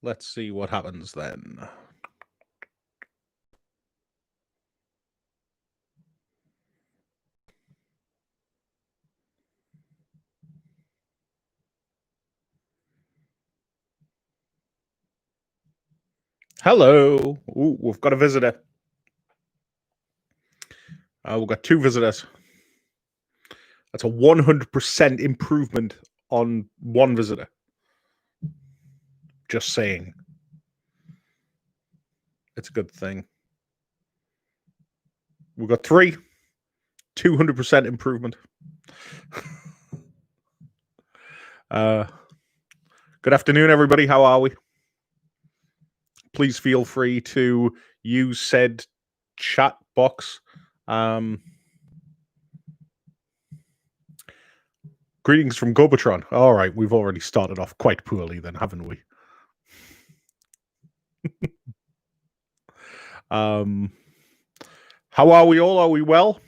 Let's see what happens then. Hello. Ooh, we've got a visitor. We've got two visitors. That's a 100% improvement on one visitor. Just saying. It's a good thing. We've got three. 200% improvement. Good afternoon, everybody. How are we? Please feel free to use said chat box. Greetings from Gobatron. All right, we've already started off quite poorly then, haven't we? How are we all? Are we well?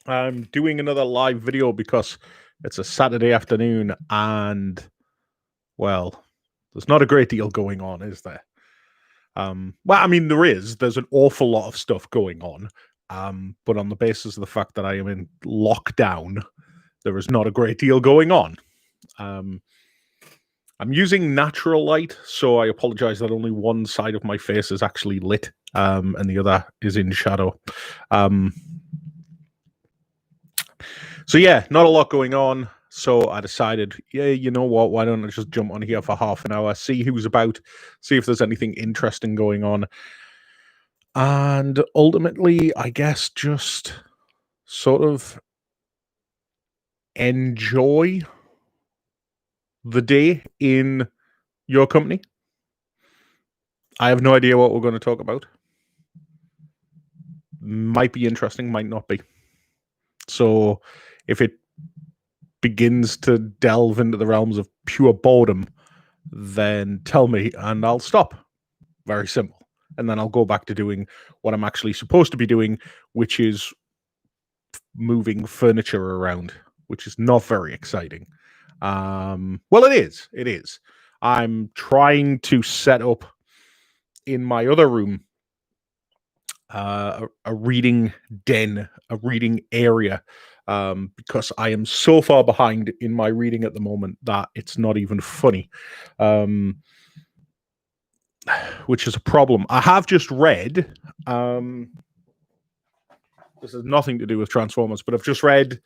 I'm doing another live video because it's a Saturday afternoon and, well, there's not a great deal going on, is there? Well, I mean, there's an awful lot of stuff going on, but on the basis of the fact that I am in lockdown, there is not a great deal going on. I'm using natural light, so I apologize that only one side of my face is actually lit, and the other is in shadow. So yeah, not a lot going on. So I decided, yeah, you know what? Why don't I just jump on here for half an hour, see who's about, see if there's anything interesting going on, and ultimately, I guess, just sort of enjoy the day in your company. I have no idea what we're going to talk about. Might be interesting, might not be. So if it begins to delve into the realms of pure boredom, then tell me and I'll stop. Very simple. And then I'll go back to doing what I'm actually supposed to be doing, which is moving furniture around, which is not very exciting. Well, it is. It is. I'm trying to set up in my other room a reading den, a reading area, because I am so far behind in my reading at the moment that it's not even funny, which is a problem. I have just read, this has nothing to do with Transformers, but I've just read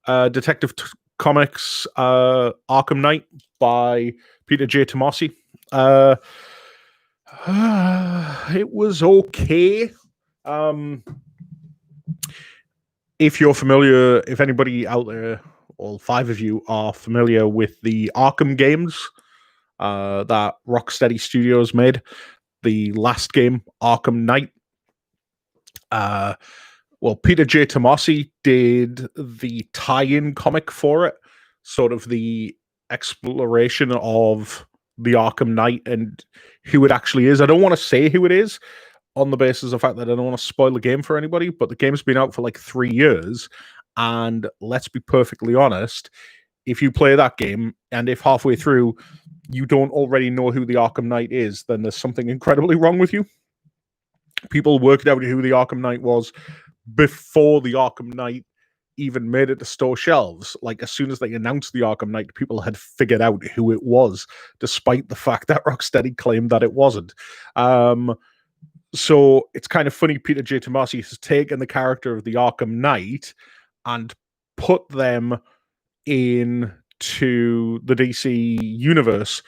Detective Comics Arkham Knight by Peter J. Tomasi. It was okay. If you're familiar, if anybody out there, all five of you are familiar with the Arkham games that Rocksteady Studios made, the last game, Arkham Knight. Well, Peter J. Tomasi did the tie-in comic for it, sort of the exploration of the Arkham Knight and who it actually is. I don't want to say who it is on the basis of the fact that I don't want to spoil the game for anybody, but the game's been out for like 3 years, and let's be perfectly honest, if you play that game, and if halfway through you don't already know who the Arkham Knight is, then there's something incredibly wrong with you. People worked out who the Arkham Knight was before the Arkham Knight even made it to store shelves. Like, as soon as they announced the Arkham Knight, people had figured out who it was, despite the fact that Rocksteady claimed that it wasn't. So it's kind of funny, Peter J. Tomasi has taken the character of the Arkham Knight and put them into the DC universe,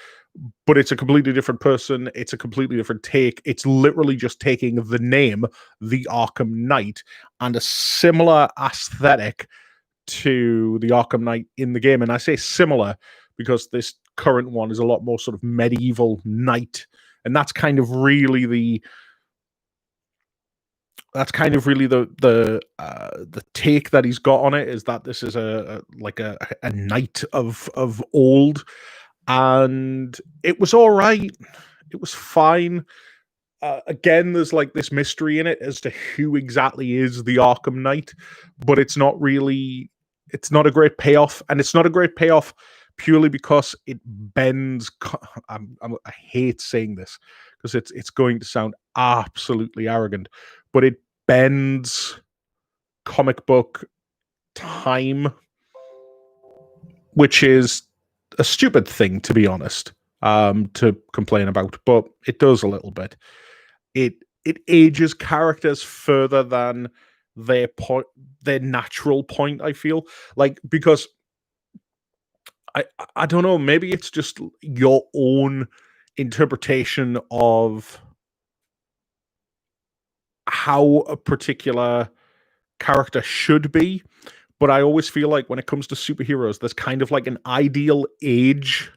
but it's a completely different person. It's a completely different take. It's literally just taking the name, the Arkham Knight, and a similar aesthetic to the Arkham Knight in the game. And I say similar because this current one is a lot more sort of medieval knight. And that's kind of really the take that he's got on it, is that this is a knight of old. And it was all right. It was fine. Again, there's like this mystery in it as to who exactly is the Arkham Knight, but it's not a great payoff. And it's not a great payoff purely because it bends. I hate saying this because it's going to sound absolutely arrogant, but it bends comic book time, which is a stupid thing, to be honest, to complain about, but it does a little bit. It ages characters further than their natural point. I feel like, because I don't know, maybe it's just your own interpretation of how a particular character should be. But I always feel like when it comes to superheroes, there's kind of like an ideal age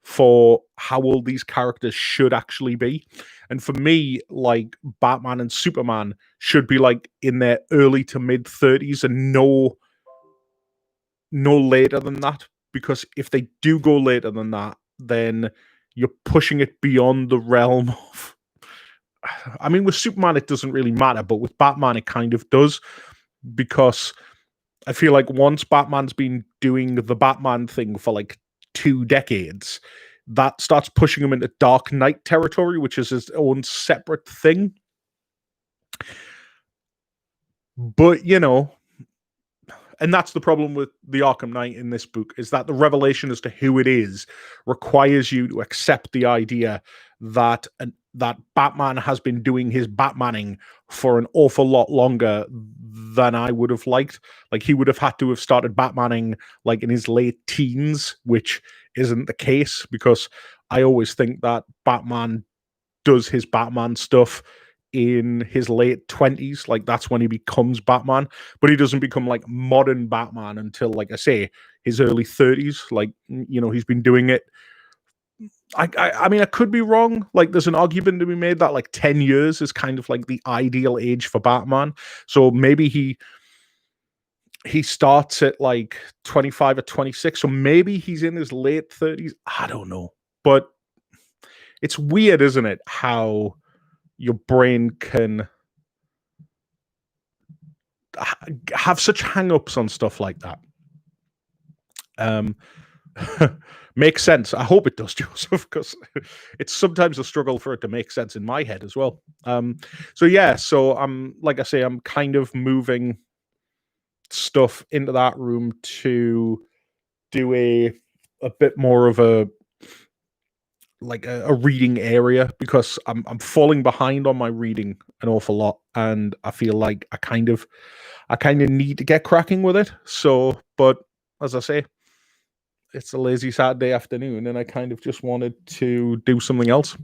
for how old these characters should actually be. And for me, like, Batman and Superman should be like in their early to mid 30s, and no later than that. Because if they do go later than that, then you're pushing it beyond the realm of. I mean, with Superman, it doesn't really matter, but with Batman, it kind of does, because I feel like once Batman's been doing the Batman thing for like 2 decades, that starts pushing him into Dark Knight territory, which is his own separate thing. But, and that's the problem with the Arkham Knight in this book, is that the revelation as to who it is requires you to accept the idea that that Batman has been doing his Batmaning for an awful lot longer than I would have liked. Like, he would have had to have started Batmaning like in his late teens, which isn't the case, because I always think that Batman does his Batman stuff in his late 20s. Like, that's when he becomes Batman, but he doesn't become like modern Batman until, like I say, his early 30s. Like, he's been doing it. I mean, I could be wrong. Like, there's an argument to be made that like 10 years is kind of like the ideal age for Batman. So maybe he starts at like 25 or 26. So maybe he's in his late 30s. I don't know. But it's weird, isn't it, how your brain can have such hang-ups on stuff like that. Makes sense. I hope it does, Joseph, because it's sometimes a struggle for it to make sense in my head as well. So I'm, like I say, I'm kind of moving stuff into that room to do a bit more of a reading area, because I'm falling behind on my reading an awful lot, and I feel like I kind of need to get cracking with it. So, but as I say, it's a lazy Saturday afternoon, and I kind of just wanted to do something else.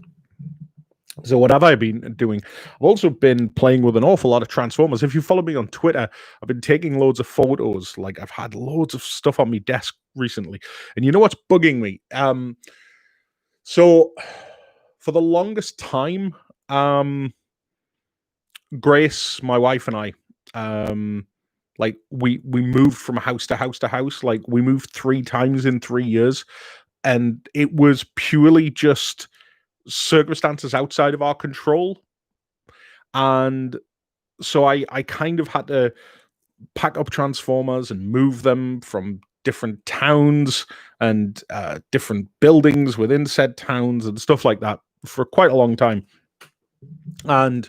So what have I been doing? I've also been playing with an awful lot of Transformers. If you follow me on Twitter, I've been taking loads of photos. Like, I've had loads of stuff on my desk recently. And you know what's bugging me? So for the longest time, Grace, my wife, and I, like, we moved from house to house to house. Like, we moved 3 times in 3 years, and it was purely just circumstances outside of our control. And so I kind of had to pack up Transformers and move them from different towns and different buildings within said towns and stuff like that for quite a long time. And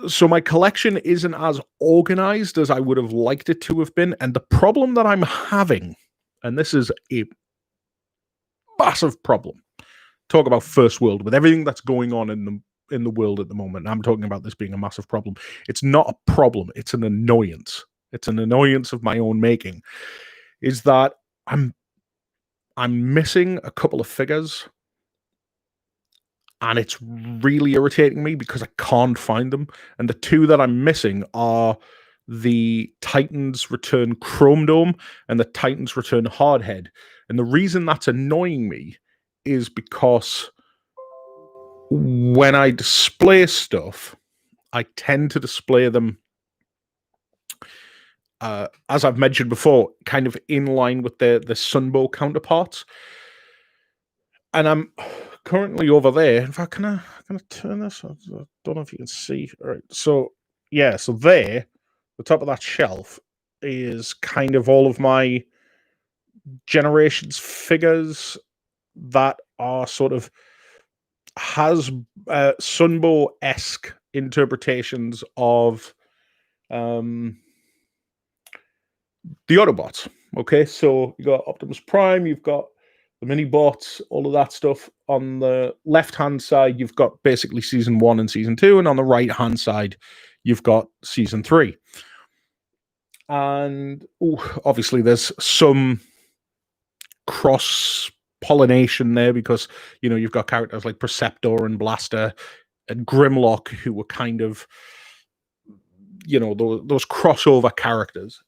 so my collection isn't as organized as I would have liked it to have been. And the problem that I'm having, and this is a massive problem, talk about first world, with everything that's going on in the world at the moment. I'm talking about this being a massive problem. It's not a problem, it's an annoyance. It's an annoyance of my own making. Is that I'm missing a couple of figures, and it's really irritating me because I can't find them. And the 2 that I'm missing are the Titans Return Chrome Dome and the Titans Return Hardhead. And the reason that's annoying me is because when I display stuff, I tend to display them, as I've mentioned before, kind of in line with the Sunbow counterparts. And I'm currently over there. In fact, can I turn this? I don't know if you can see. All right. So yeah, so there, the top of that shelf is kind of all of my Generations figures that are sort of has Sunbow-esque interpretations of the Autobots. Okay, so you got Optimus Prime, you've got the mini bots, all of that stuff. On the left hand side, you've got basically season 1 and season 2, and on the right hand side, you've got season 3. And obviously, there's some cross pollination there because you've got characters like Perceptor and Blaster and Grimlock who were kind of those crossover characters,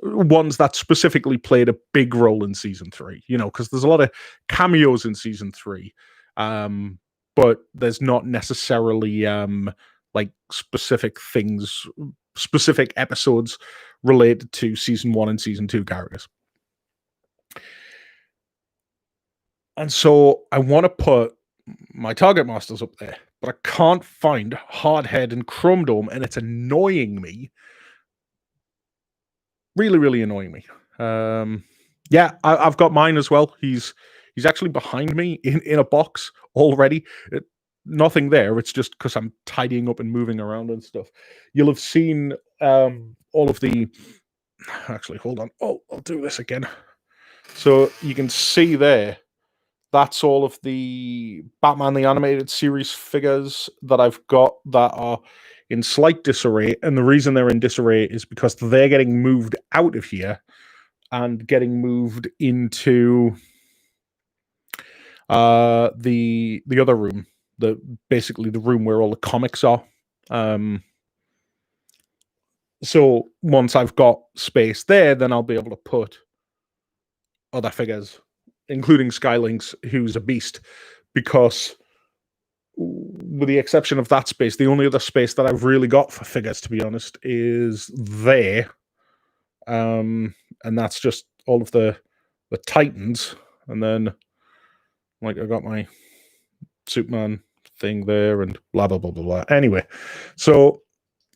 ones that specifically played a big role in season 3, because there's a lot of cameos in season 3, but there's not necessarily like specific episodes related to season 1 and season 2 characters. And so I want to put my Target Masters up there, but I can't find Hardhead and Chrome Dome, and it's annoying me. Really, really annoying me. Yeah, I've got mine as well. He's actually behind me in a box already. Nothing there. It's just because I'm tidying up and moving around and stuff. You'll have seen all of the... Actually, hold on. Oh, I'll do this again. So you can see there, that's all of the Batman the Animated Series figures that I've got that are in slight disarray. And the reason they're in disarray is because they're getting moved out of here and getting moved into the other room, basically the room where all the comics are. So once I've got space there, then I'll be able to put other figures, including Skylynx, who's a beast, because with the exception of that space, the only other space that I've really got for figures, to be honest, is there. And that's just all of the Titans. And then, like, I got my Superman thing there and blah, blah, blah, blah, blah. Anyway, so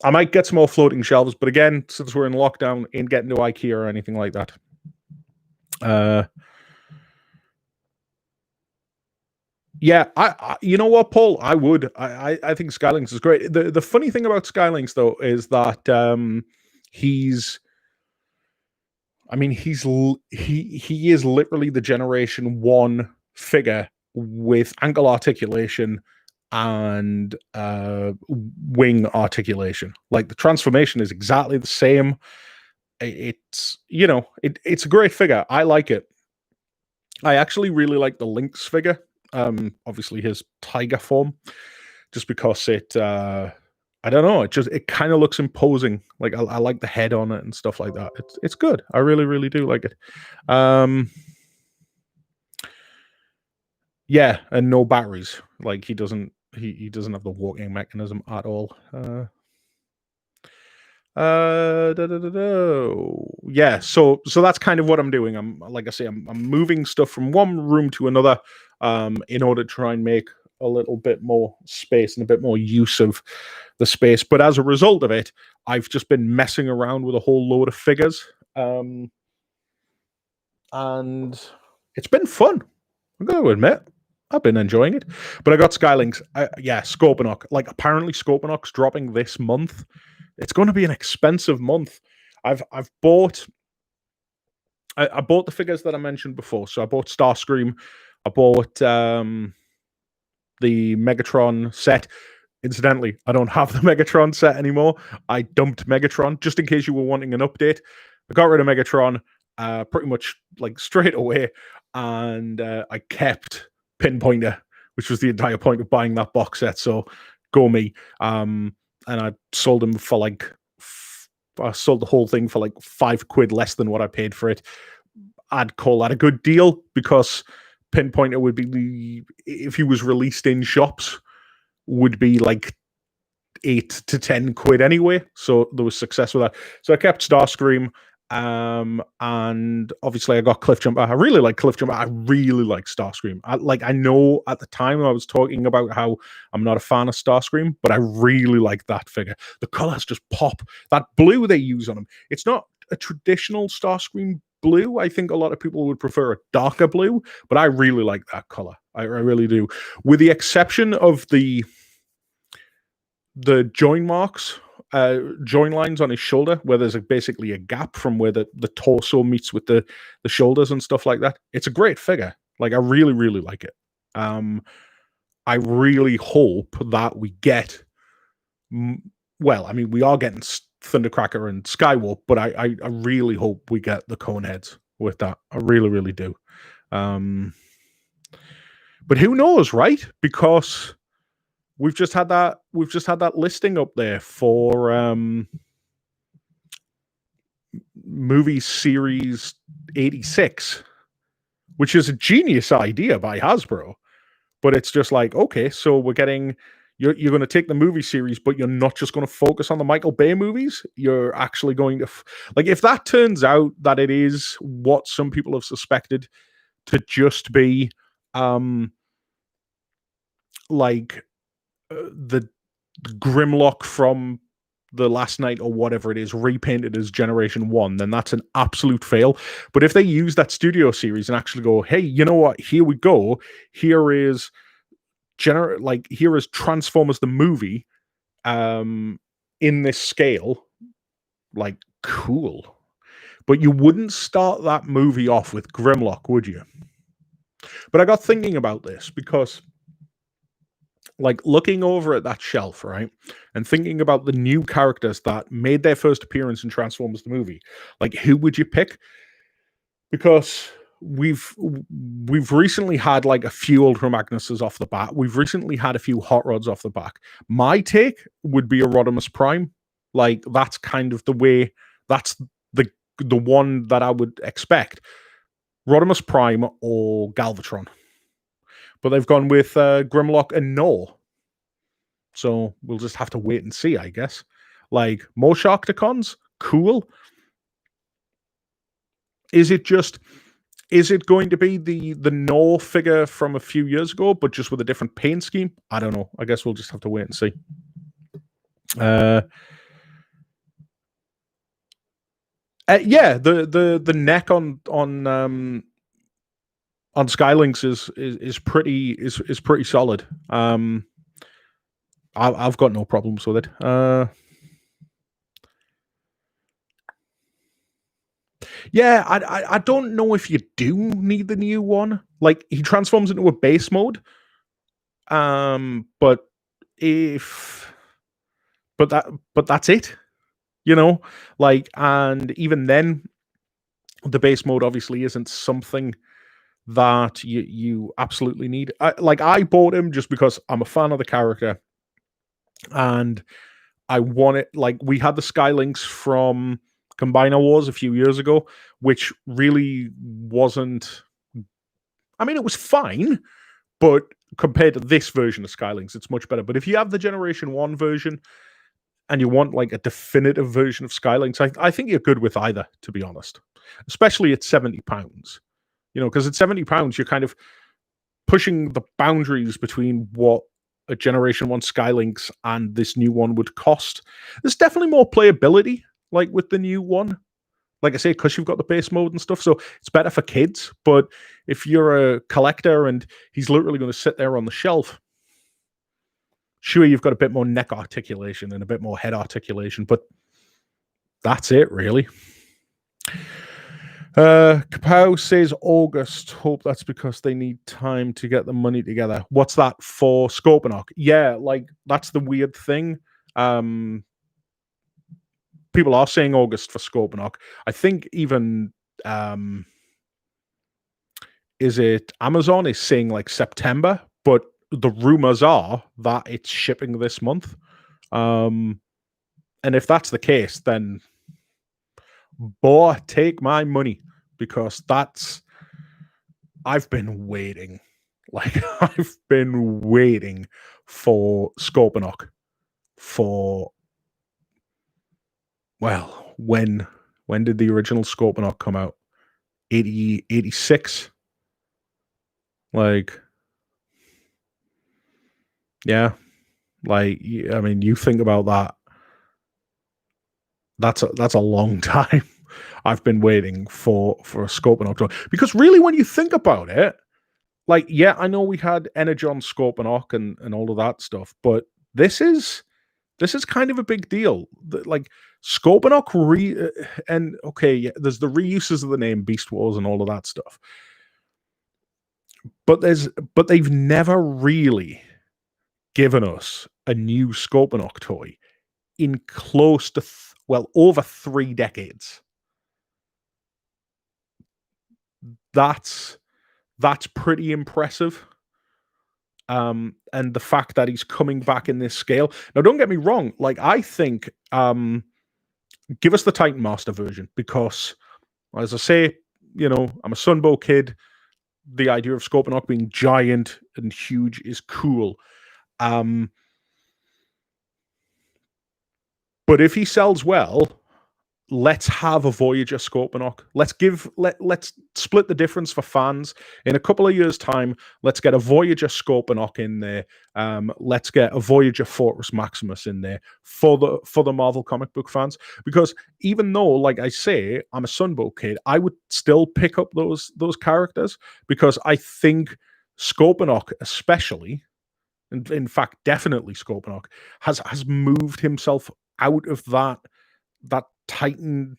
I might get some more floating shelves, but again, since we're in lockdown, ain't getting to IKEA or anything like that. Yeah, I you know what, Paul? I would. I think Skylynx is great. The funny thing about Skylynx, though, is that he is literally the Generation 1 figure with ankle articulation and wing articulation. Like, the transformation is exactly the same. It's it's a great figure. I like it. I actually really like the Lynx figure. Obviously his tiger form, just because it I don't know, it kind of looks imposing. Like, I like the head on it and stuff like that. It's good. I really, really do like it. Yeah, and no batteries. Like, he doesn't have the walking mechanism at all. Yeah, so that's kind of what I'm doing. I'm, like I say, I'm moving stuff from one room to another in order to try and make a little bit more space and a bit more use of the space. But as a result of it, I've just been messing around with a whole load of figures, and it's been fun. I'm going to admit, I've been enjoying it. But I got Skylynx. Yeah, Scorponok. Like, apparently Scorponok's dropping this month. It's going to be an expensive month. I bought the figures that I mentioned before. So I bought Starscream. I bought the Megatron set. Incidentally, I don't have the Megatron set anymore. I dumped Megatron, just in case you were wanting an update. I got rid of Megatron pretty much like straight away, and I kept Pinpointer, which was the entire point of buying that box set. So go me. And I sold them for like, I sold the whole thing for like £5 less than what I paid for it. I'd call that a good deal, because Pinpointer would be, if he was released in shops, would be like £8 to £10 anyway. So there was success with that. So I kept Starscream. And obviously I got Cliffjumper. I really like Cliffjumper. I really like Starscream. I know at the time I was talking about how I'm not a fan of Starscream, but I really like that figure. The colors just pop. That blue they use on him, it's not a traditional Starscream blue. I think a lot of people would prefer a darker blue, but I really like that color. I really do. With the exception of the join marks, join lines on his shoulder, where there's basically a gap from where the torso meets with the shoulders and stuff like that. It's a great figure. Like, I really, really like it. I really hope that we get. Well, I mean, we are getting Thundercracker and Skywarp, but I really hope we get the Coneheads with that. I really, really do. But who knows, right? Because we've just had that listing up there for movie series 86, which is a genius idea by Hasbro. But it's just like, okay, so we're getting you're going to take the movie series, but you're not just going to focus on the Michael Bay movies. You're actually going to like, if that turns out that it is what some people have suspected to just be like the Grimlock from the Last Night or whatever it is repainted as Generation 1, then that's an absolute fail. But if they use that studio series and actually go, hey, you know what, here we go, here is Transformers the movie in this scale, like, cool. But you wouldn't start that movie off with Grimlock, would you? But I got thinking about this because, like, looking over at that shelf, right, and thinking about the new characters that made their first appearance in Transformers the movie, like, who would you pick? Because we've recently had like a few Ultra Magnuses off the bat. We've recently had a few Hot Rods off the back. My take would be a Rodimus Prime. Like, that's kind of the way. That's the one that I would expect. Rodimus Prime or Galvatron. But they've gone with Grimlock and No. So we'll just have to wait and see, I guess. Like, more Sharkticons? Cool. Is it going to be the No figure from a few years ago, but just with a different paint scheme? I don't know. I guess we'll just have to wait and see. Yeah, the neck on Skylinks is pretty solid. I've got no problems with it. Yeah, I don't know if you do need the new one. Like, he transforms into a base mode. But that's it. You know, like, and even then, the base mode obviously isn't something that you absolutely need. I bought him just because I'm a fan of the character, and I want it. Like, we had the Skylinks from Combiner Wars a few years ago, which really wasn't. I mean, it was fine, but compared to this version of Skylinks, it's much better. But if you have the Generation 1 version and you want like a definitive version of Skylinks, I think you're good with either, to be honest. Especially at £70. You know, because at £70, you're kind of pushing the boundaries between what a Generation 1 Skylinks and this new one would cost. There's definitely more playability, like, with the new one. Like I say, because you've got the base mode and stuff, so it's better for kids. But if you're a collector and he's literally going to sit there on the shelf, sure, you've got a bit more neck articulation and a bit more head articulation, but that's it, really. Kapow says August. Hope that's because they need time to get the money together. What's that for Scorponok? Yeah, like, that's the weird thing. People are saying August for Scorponok. I think even is it Amazon is saying like September, but the rumors are that it's shipping this month. And if that's the case, then boy, take my money, because I've been waiting. Like, I've been waiting for Scorponok for, well, when did the original Scorponok come out? 86. Like, yeah, like, I mean, you think about that. That's a long time. I've been waiting for a Scorponok toy. Because really, when you think about it, like, yeah, I know we had Energon Scorponok and all of that stuff, but this is kind of a big deal. Like Scorponok and okay, yeah, there's the reuses of the name Beast Wars and all of that stuff. But they've never really given us a new Scorponok toy in close to over 3 decades. That's pretty impressive. And the fact that he's coming back in this scale. Now, don't get me wrong. Like, I think, give us the Titan Master version because, as I say, I'm a Sunbow kid. The idea of Scorponok being giant and huge is cool. But if he sells well, let's have a Voyager Scorponok. Let's split the difference for fans. In a couple of years' time, let's get a Voyager Scorponok in there. Let's get a Voyager Fortress Maximus in there for the Marvel comic book fans. Because even though, like I say, I'm a Sunbow kid, I would still pick up those characters because I think Scorponok, especially, and in fact, definitely Scorponok, has moved himself out of that Titan,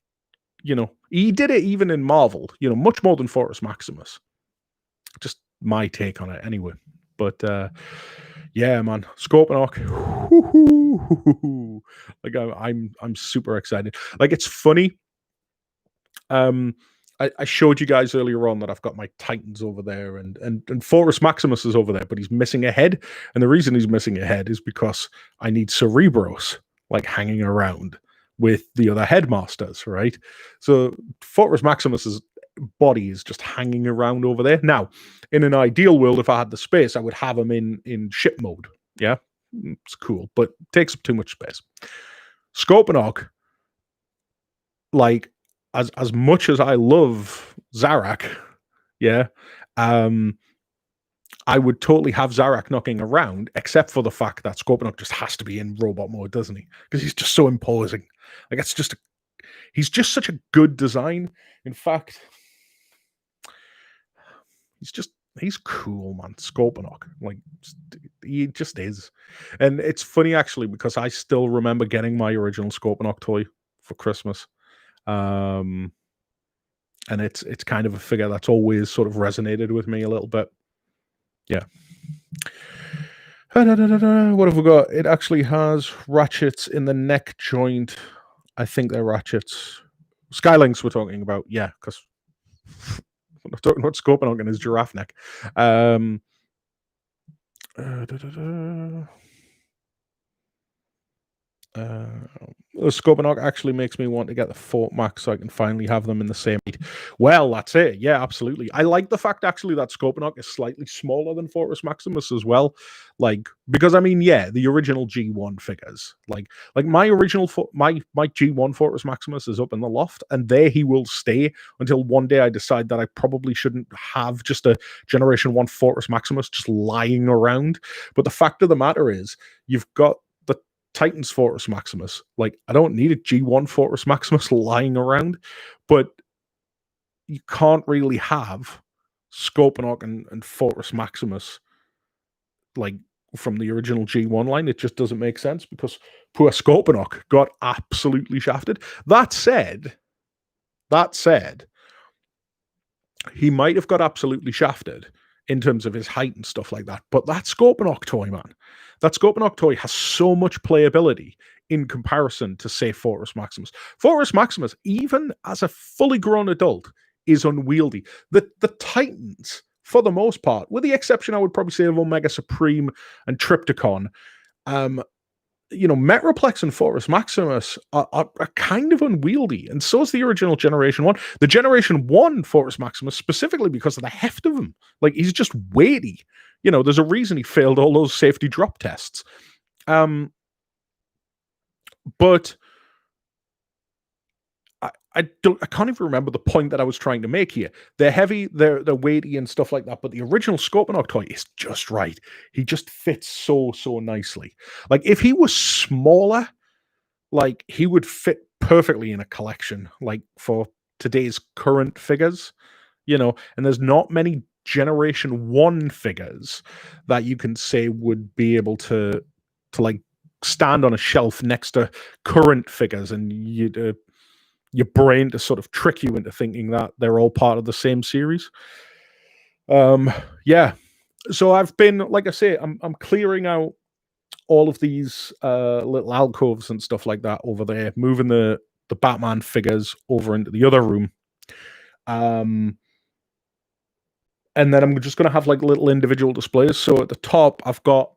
he did it even in Marvel, much more than Fortress Maximus. Just my take on it anyway. But yeah, man, Scorponok. Like I'm super excited. Like, it's funny. I showed you guys earlier on that I've got my Titans over there and Fortress Maximus is over there, but he's missing a head. And the reason he's missing a head is because I need Cerebros like hanging around with the other headmasters, right? So Fortress Maximus's body is just hanging around over there. Now, in an ideal world, if I had the space, I would have him in ship mode. Yeah, it's cool, but it takes up too much space. Scorponok, like, as much as I love Zarak, yeah, I would totally have Zarak knocking around, except for the fact that Scorponok just has to be in robot mode, doesn't he? Because he's just so imposing. Like, he's just such a good design. In fact, he's cool, man. Scorponok, like, he just is. And it's funny actually because I still remember getting my original Scorponok toy for Christmas. And it's kind of a figure that's always sort of resonated with me a little bit. Yeah. What have we got? It actually has ratchets in the neck joint. I think they're ratchets. Skylinks we're talking about. Yeah, because we're not talking about Scorponok and his giraffe neck. Scorponok actually makes me want to get the Fort Max so I can finally have them in the same height. Well, that's it. Yeah, absolutely. I like the fact actually that Scorponok is slightly smaller than Fortress Maximus as well. Like, because I mean, yeah, the original G1 figures. Like my original my G1 Fortress Maximus is up in the loft, and there he will stay until one day I decide that I probably shouldn't have just a Generation 1 Fortress Maximus just lying around. But the fact of the matter is, you've got Titans Fortress Maximus. Like, I don't need a G1 Fortress Maximus lying around, but you can't really have Scorponok and Fortress Maximus like from the original G1 line. It just doesn't make sense because poor Scorponok got absolutely shafted. That said, he might have got absolutely shafted in terms of his height and stuff like that. But that Scorponok toy, man, that Scorponok toy has so much playability in comparison to, say, Fortress Maximus. Fortress Maximus, even as a fully grown adult, is unwieldy. The Titans, for the most part, with the exception, I would probably say, of Omega Supreme and Trypticon, Metroplex and Fortress Maximus are kind of unwieldy, and so is the original Generation 1. The Generation 1 Fortress Maximus, specifically because of the heft of him. Like, he's just weighty. There's a reason he failed all those safety drop tests. But I can't even remember the point that I was trying to make here. They're heavy, they're weighty and stuff like that, but the original Scorponok toy is just right. He just fits so nicely. Like, if he was smaller, like, he would fit perfectly in a collection, like for today's current figures, and there's not many Generation 1 figures that you can say would be able to like stand on a shelf next to current figures, and your brain to sort of trick you into thinking that they're all part of the same series. Yeah. So I've been, like I say, I'm clearing out all of these little alcoves and stuff like that over there, moving the Batman figures over into the other room. And then I'm just going to have like little individual displays. So at the top, I've got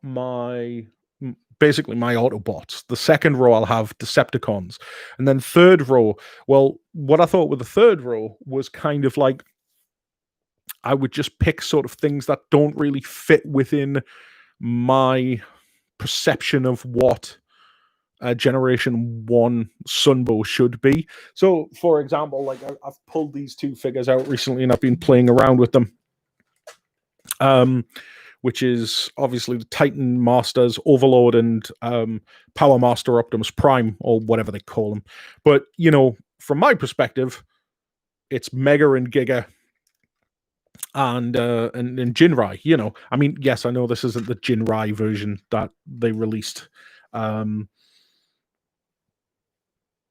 basically my Autobots. The second row, I'll have Decepticons. And then third row, well, what I thought with the third row was kind of like I would just pick sort of things that don't really fit within my perception of what Generation 1 Sunbow should be. So, for example, like I've pulled these two figures out recently and I've been playing around with them. Which is obviously the Titan Masters, Overlord, and Power Master Optimus Prime, or whatever they call them. But, from my perspective, it's Mega and Giga and Jinrai. I mean, yes, I know this isn't the Jinrai version that they released. But,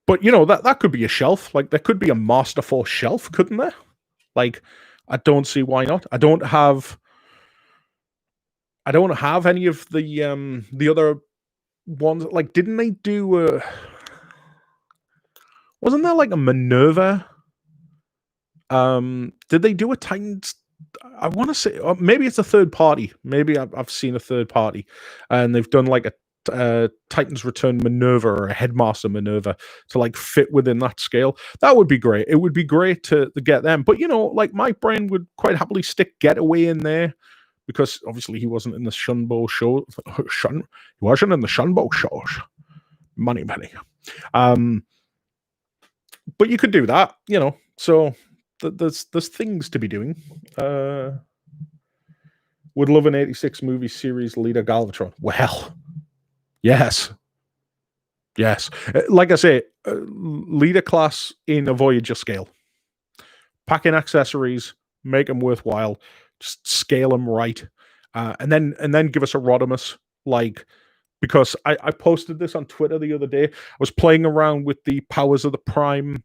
that could be a shelf. Like, there could be a Master Force shelf, couldn't there? Like, I don't see why not. I don't have any of the other ones. Like, didn't they do wasn't there like a Minerva? Did they do a Titans? I want to say maybe it's a third party. Maybe I've seen a third party, and they've done like a Titans Return Minerva or a Headmaster Minerva to like fit within that scale. That would be great. It would be great to get them. But like my brain would quite happily stick Getaway in there, because obviously he wasn't in the Shunbo show. He wasn't in the Shunbo shows. Money. But you could do that, So there's things to be doing. Would love an 86 movie series leader Galvatron. Well, yes. Like I say, leader class in a Voyager scale. Pack in accessories, make them worthwhile. Just scale them right, and then give us a Rodimus, because I posted this on Twitter the other day. I was playing around with the powers of the Prime,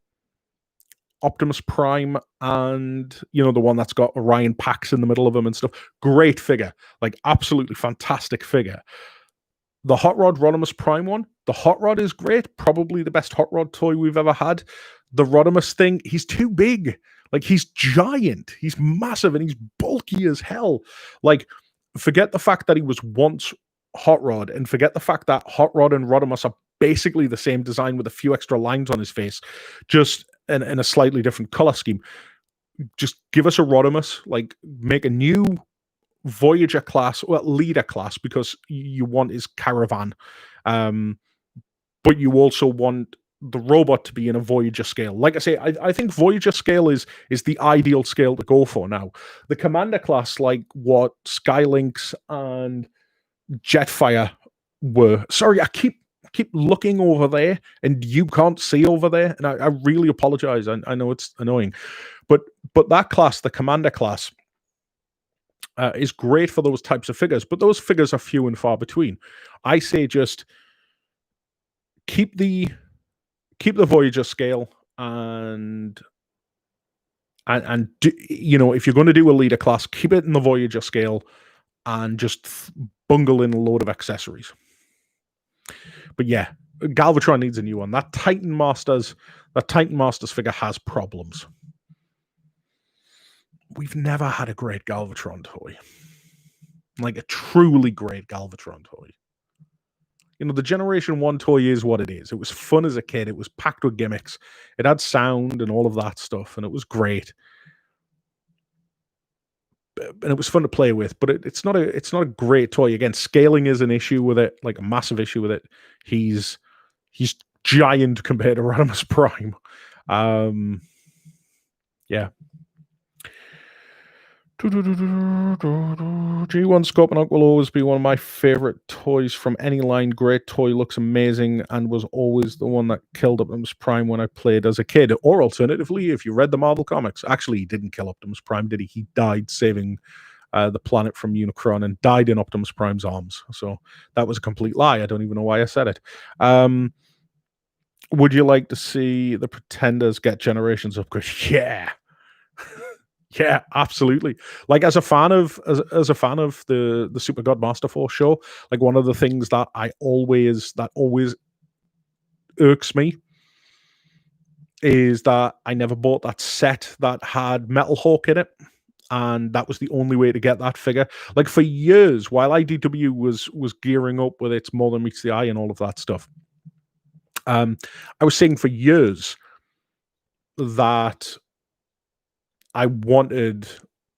Optimus Prime, and the one that's got Orion Pax in the middle of him and stuff. Great figure, like absolutely fantastic figure. The Hot Rod Rodimus Prime one, the Hot Rod is great, probably the best Hot Rod toy we've ever had. The Rodimus thing, he's too big. Like, he's giant, he's massive, and he's bulky as hell. Like, forget the fact that he was once Hot Rod, and forget the fact that Hot Rod and Rodimus are basically the same design with a few extra lines on his face, just in a slightly different color scheme. Just give us a Rodimus, like, make a new Voyager class, well, leader class, because you want his Caravan. But you also want the robot to be in a Voyager scale. Like I say, I think Voyager scale is the ideal scale to go for now. The Commander class, like what Skylynx and Jetfire were. Sorry, I keep looking over there and you can't see over there, and I really apologize. I know it's annoying, but that class, the Commander class, is great for those types of figures, but those figures are few and far between. I say just keep the Voyager scale, and do, if you're going to do a leader class, keep it in the Voyager scale, and just bungle in a load of accessories. But yeah, Galvatron needs a new one. That Titan Masters figure has problems. We've never had a great Galvatron toy, like a truly great Galvatron toy. The Generation 1 toy is what it is. It was fun as a kid. It was packed with gimmicks. It had sound and all of that stuff, and it was great. And it was fun to play with, but it's not a great toy. Again, scaling is an issue with it, like a massive issue with it. He's giant compared to Rodimus Prime. Yeah. G1 Scorponok will always be one of my favorite toys from any line. Great toy, looks amazing, and was always the one that killed Optimus Prime when I played as a kid. Or alternatively, if you read the Marvel comics, actually, he didn't kill Optimus Prime, did he? He died saving the planet from Unicron and died in Optimus Prime's arms. So that was a complete lie. I don't even know why I said it. Would you like to see the Pretenders get generations upgrade? Yeah. Yeah, absolutely. Like as a fan of the Super God Master Force show, like one of the things that always irks me is that I never bought that set that had Metal Hawk in it. And that was the only way to get that figure. Like for years, while IDW was gearing up with its More Than Meets the Eye and all of that stuff, I was saying for years that I wanted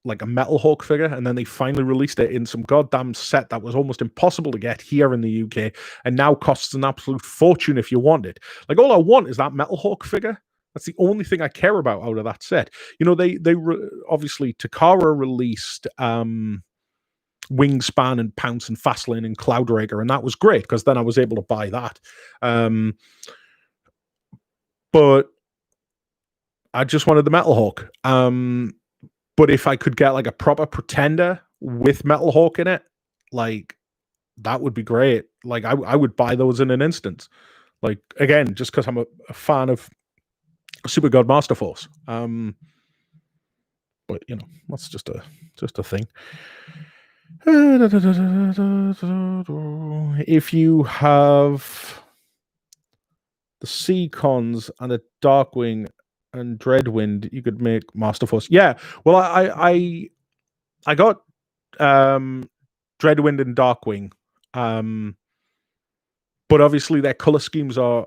like a Metal Hawk figure, and then they finally released it in some goddamn set that was almost impossible to get here in the UK, and now costs an absolute fortune if you want it. Like all I want is that Metal Hawk figure. That's the only thing I care about out of that set. You know, obviously Takara released Wingspan and Pounce and Fastlane and Cloudraker, and that was great because then I was able to buy that. But I just wanted the Metal Hawk. But if I could get like a proper Pretender with Metal Hawk in it, like that would be great. Like I would buy those in an instant. Like again, just because I'm a fan of Super God Master Force. But you know, that's just a thing. If you have the Seacons and a Darkwing and Dreadwind, you could make Master Force. Yeah, well, I got Dreadwind and Darkwing, but obviously their color schemes are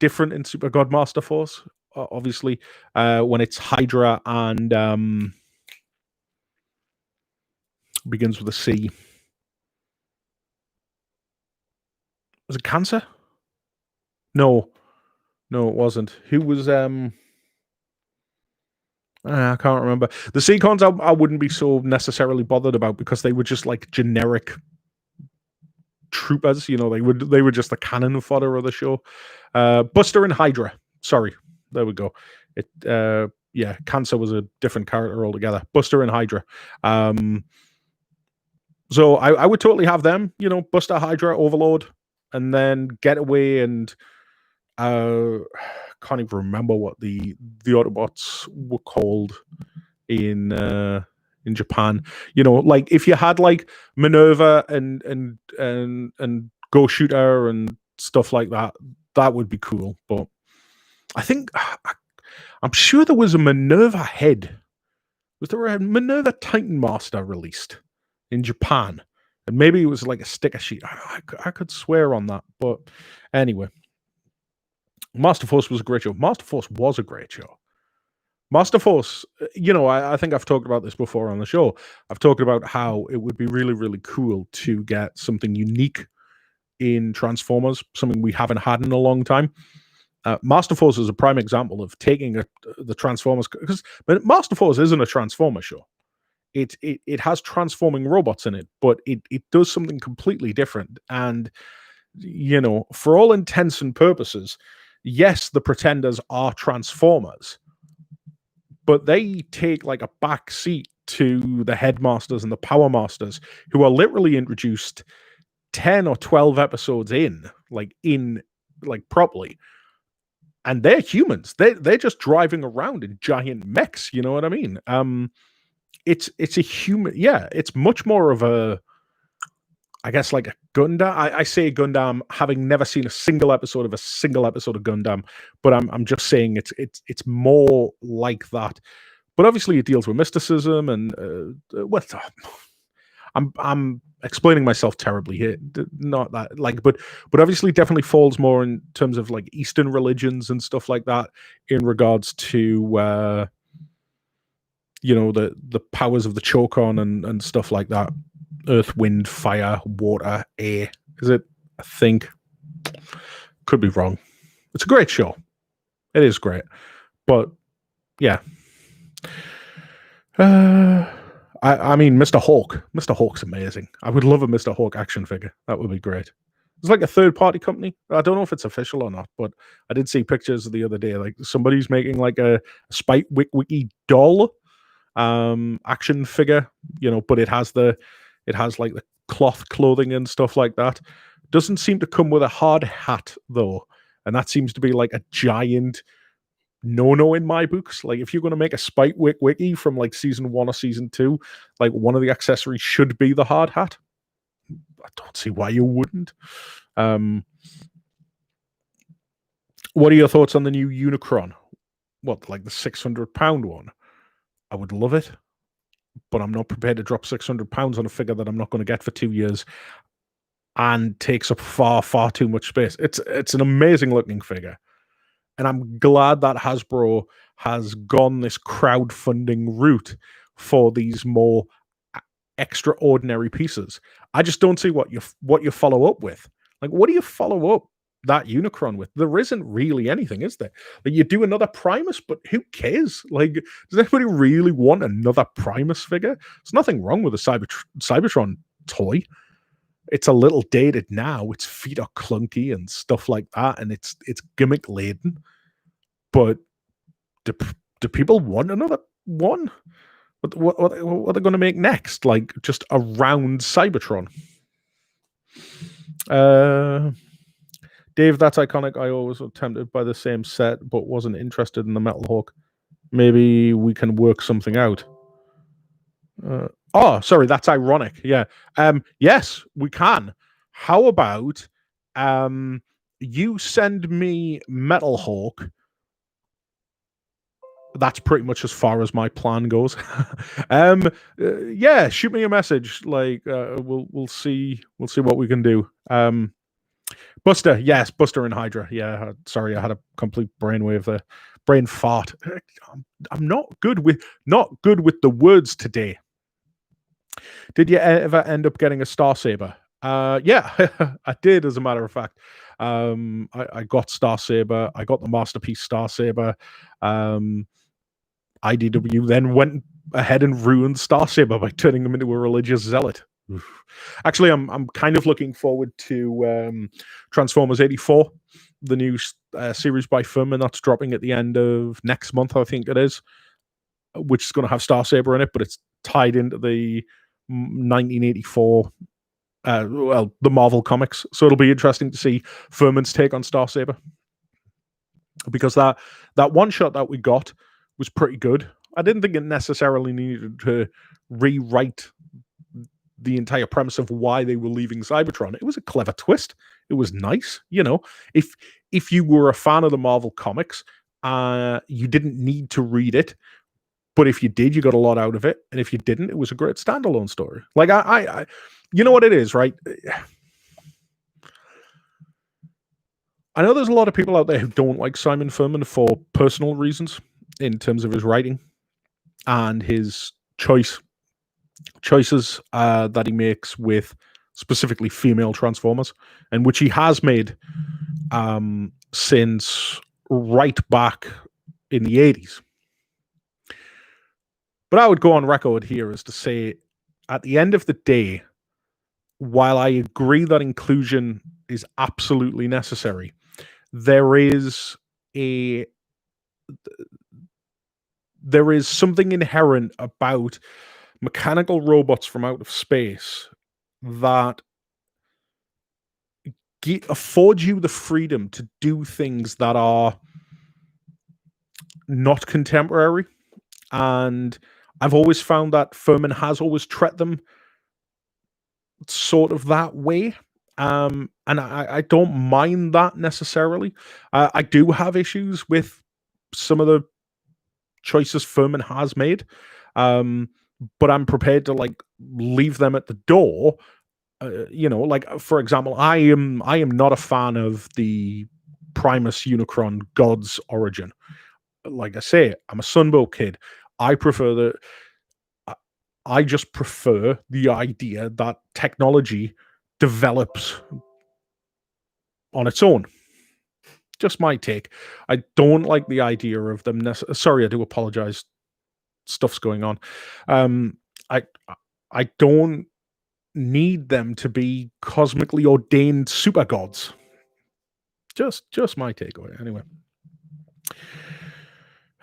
different in Super God Master Force. Obviously, when it's Hydra and begins with a C. Was it Cancer? No, it wasn't. Who was I can't remember. The Seacons I wouldn't be so necessarily bothered about because they were just like generic troopers. You know, they were just the cannon fodder of the show. Buster and Hydra. Sorry, there we go. Yeah, Cancer was a different character altogether. Buster and Hydra. So I would totally have them. You know, Buster, Hydra, Overlord, and then Getaway and can't even remember what the Autobots were called in Japan. You know, like if you had like Minerva and Go Shooter and stuff like that, that would be cool. But I think I'm sure there was a Minerva head. Was there a Minerva Titan Master released in Japan? And maybe it was like a sticker sheet. I could swear on that. But anyway, Master Force was a great show. Master Force was a great show. Master Force, you know, I think I've talked about this before on the show. I've talked about how it would be really, really cool to get something unique in Transformers, something we haven't had in a long time. Master Force is a prime example of taking the Transformers, because Master Force isn't a Transformer show. It has transforming robots in it, but it does something completely different. And, you know, for all intents and purposes, yes, the Pretenders are Transformers, but they take like a back seat to the Headmasters and the Power Masters, who are literally introduced 10 or 12 episodes in properly. And they're humans. They're just driving around in giant mechs, you know what I mean? It's a human, yeah, it's much more of a, I guess, like a Gundam. I say Gundam, having never seen a single episode of Gundam, but I'm just saying it's more like that. But obviously, it deals with mysticism and I'm explaining myself terribly here. Not that like, but obviously, definitely falls more in terms of like Eastern religions and stuff like that in regards to you know, the powers of the Chokon and stuff like that. Earth, wind, fire, water, air. Is it? I think. Could be wrong. It's a great show. It is great. But yeah. I mean, Mr. Hawk. Mr. Hawk's amazing. I would love a Mr. Hawk action figure. That would be great. It's like a third party company. I don't know if it's official or not, but I did see pictures the other day. Like somebody's making like a Spike Wiki doll action figure, but it has like the cloth clothing and stuff like that. Doesn't seem to come with a hard hat though, and that seems to be like a giant no in my books. Like if you're going to make a Spike Wiki from like season 1 or season 2, like one of the accessories should be the hard hat. I don't see why you wouldn't. What are your thoughts on the new Unicron? What, like the £600 one? I would love it, but I'm not prepared to drop £600 on a figure that I'm not going to get for 2 years and takes up far too much space. It's an amazing looking figure, and I'm glad that Hasbro has gone this crowdfunding route for these more extraordinary pieces. I just don't see what you follow up with. Like, what do you follow up that Unicron with? There isn't really anything, is there? Like, you do another Primus, but who cares? Like, does anybody really want another Primus figure? There's nothing wrong with a Cybertron toy. It's a little dated now. Its feet are clunky and stuff like that, and it's gimmick laden. But do people want another one? What are they going to make next? Like just a round Cybertron? Dave, that's iconic. I always was tempted by the same set, but wasn't interested in the Metal Hawk. Maybe we can work something out. Sorry, that's ironic. Yeah. Yes, we can. How about you send me Metal Hawk? That's pretty much as far as my plan goes. Yeah, shoot me a message. Like we'll see what we can do. Buster, yes, Buster and Hydra. Yeah, sorry, I had a complete brainwave there. Brain fart. I'm not good with the words today. Did you ever end up getting a Star Saber? Yeah, I did, as a matter of fact. I got Star Saber. I got the Masterpiece Star Saber. IDW then went ahead and ruined Star Saber by turning him into a religious zealot. Actually, I'm kind of looking forward to Transformers 84, the new series by Furman that's dropping at the end of next month, I think it is, which is going to have Star Saber in it, but it's tied into the 1984, the Marvel comics. So it'll be interesting to see Furman's take on Star Saber, because that one shot that we got was pretty good. I didn't think it necessarily needed to rewrite the entire premise of why they were leaving Cybertron. It was a clever twist. It was nice. If you were a fan of the Marvel comics, you didn't need to read it. But if you did, you got a lot out of it. And if you didn't, it was a great standalone story. Like I you know what it is, right? I know there's a lot of people out there who don't like Simon Furman for personal reasons in terms of his writing and his choices that he makes with specifically female Transformers, and which he has made since right back in the 80s. But I would go on record here as to say, at the end of the day, while I agree that inclusion is absolutely necessary, there is something inherent about mechanical robots from out of space that afford you the freedom to do things that are not contemporary. And I've always found that Furman has always treated them sort of that way. And I don't mind that necessarily. I do have issues with some of the choices Furman has made. But I'm prepared to leave them at the door. For example, I am not a fan of the Primus Unicron God's origin. Like I say, I'm a Sunbow kid. I just prefer the idea that technology develops on its own. Just my take. I don't like the idea of them. Sorry, I do apologize. Stuff's going on. I don't need them to be cosmically ordained super gods. Just my takeaway, anyway.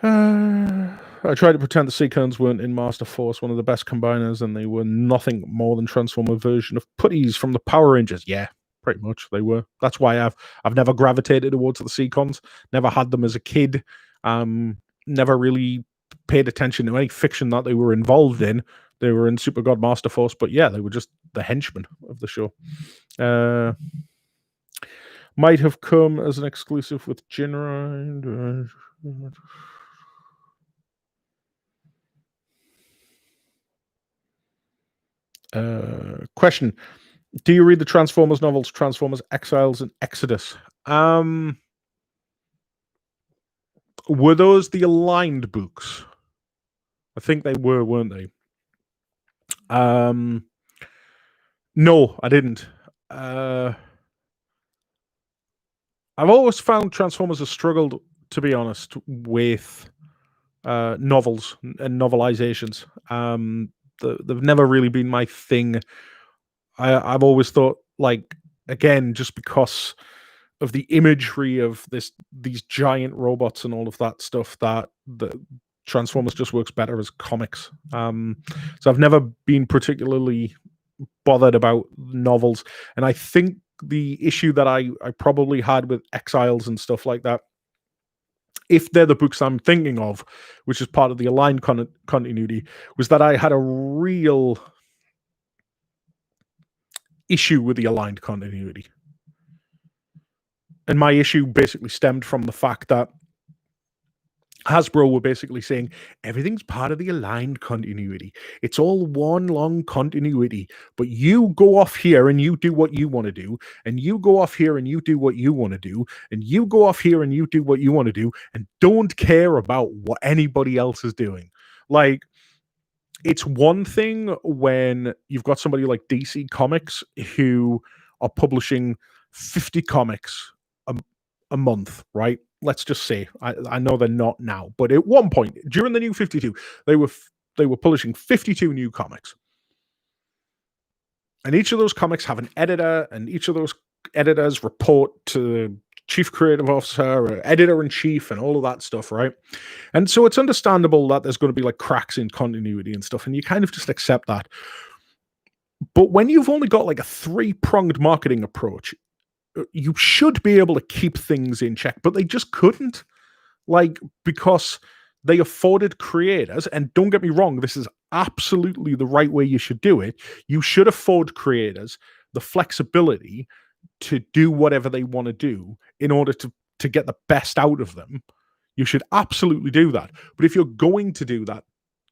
I tried to pretend the Seacons weren't in Master Force, one of the best combiners, and they were nothing more than Transformer version of putties from the Power Rangers. Yeah, pretty much they were. That's why I've never gravitated towards the Seacons. Never had them as a kid. Never really paid attention to any fiction that they were involved in. They were in Super God Master Force, but yeah, they were just the henchmen of the show. Might have come as an exclusive with Jinra. Question: do you read the Transformers novels, Transformers Exiles and Exodus? Were those the aligned books? I think they were, weren't they? No, I didn't. I've always found Transformers have struggled, to be honest, with novels and novelizations. They've never really been my thing. I've always thought, like, again, just because of the imagery of these giant robots and all of that stuff, that the Transformers just works better as comics. So I've never been particularly bothered about novels, and I think the issue that I probably had with Exiles and stuff like that, if they're the books I'm thinking of, which is part of the aligned continuity, was that I had a real issue with the aligned continuity. And my issue basically stemmed from the fact that Hasbro were basically saying everything's part of the aligned continuity. It's all one long continuity, but you go off here and you do what you want to do, and you go off here and you do what you want to do, and you go off here and you do what you want to do, and don't care about what anybody else is doing. Like, it's one thing when you've got somebody like DC Comics who are publishing 50 comics a month, right? Let's just say, I know they're not now, but at one point during the New 52, they were publishing 52 new comics, and each of those comics have an editor, and each of those editors report to chief creative officer or editor in chief and all of that stuff, right? And so it's understandable that there's going to be like cracks in continuity and stuff, and you kind of just accept that. But when you've only got like a 3-pronged marketing approach, you should be able to keep things in check, but they just couldn't, like, because they afforded creators, and don't get me wrong, this is absolutely the right way you should do it. You should afford creators the flexibility to do whatever they want to do in order to get the best out of them. You should absolutely do that. But if you're going to do that,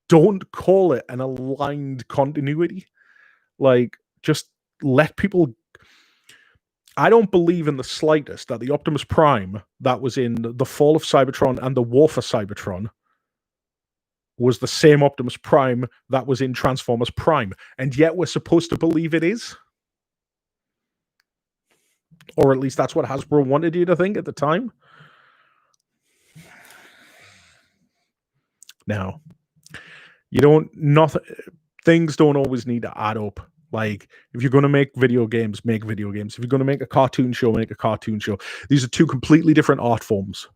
don't call it an aligned continuity. Like, just let people. I don't believe in the slightest that the Optimus Prime that was in The Fall of Cybertron and The War for Cybertron was the same Optimus Prime that was in Transformers Prime. And yet we're supposed to believe it is. Or at least that's what Hasbro wanted you to think at the time. Now, things don't always need to add up. Like, if you're going to make video games, make video games. If you're going to make a cartoon show, make a cartoon show. These are two completely different art forms,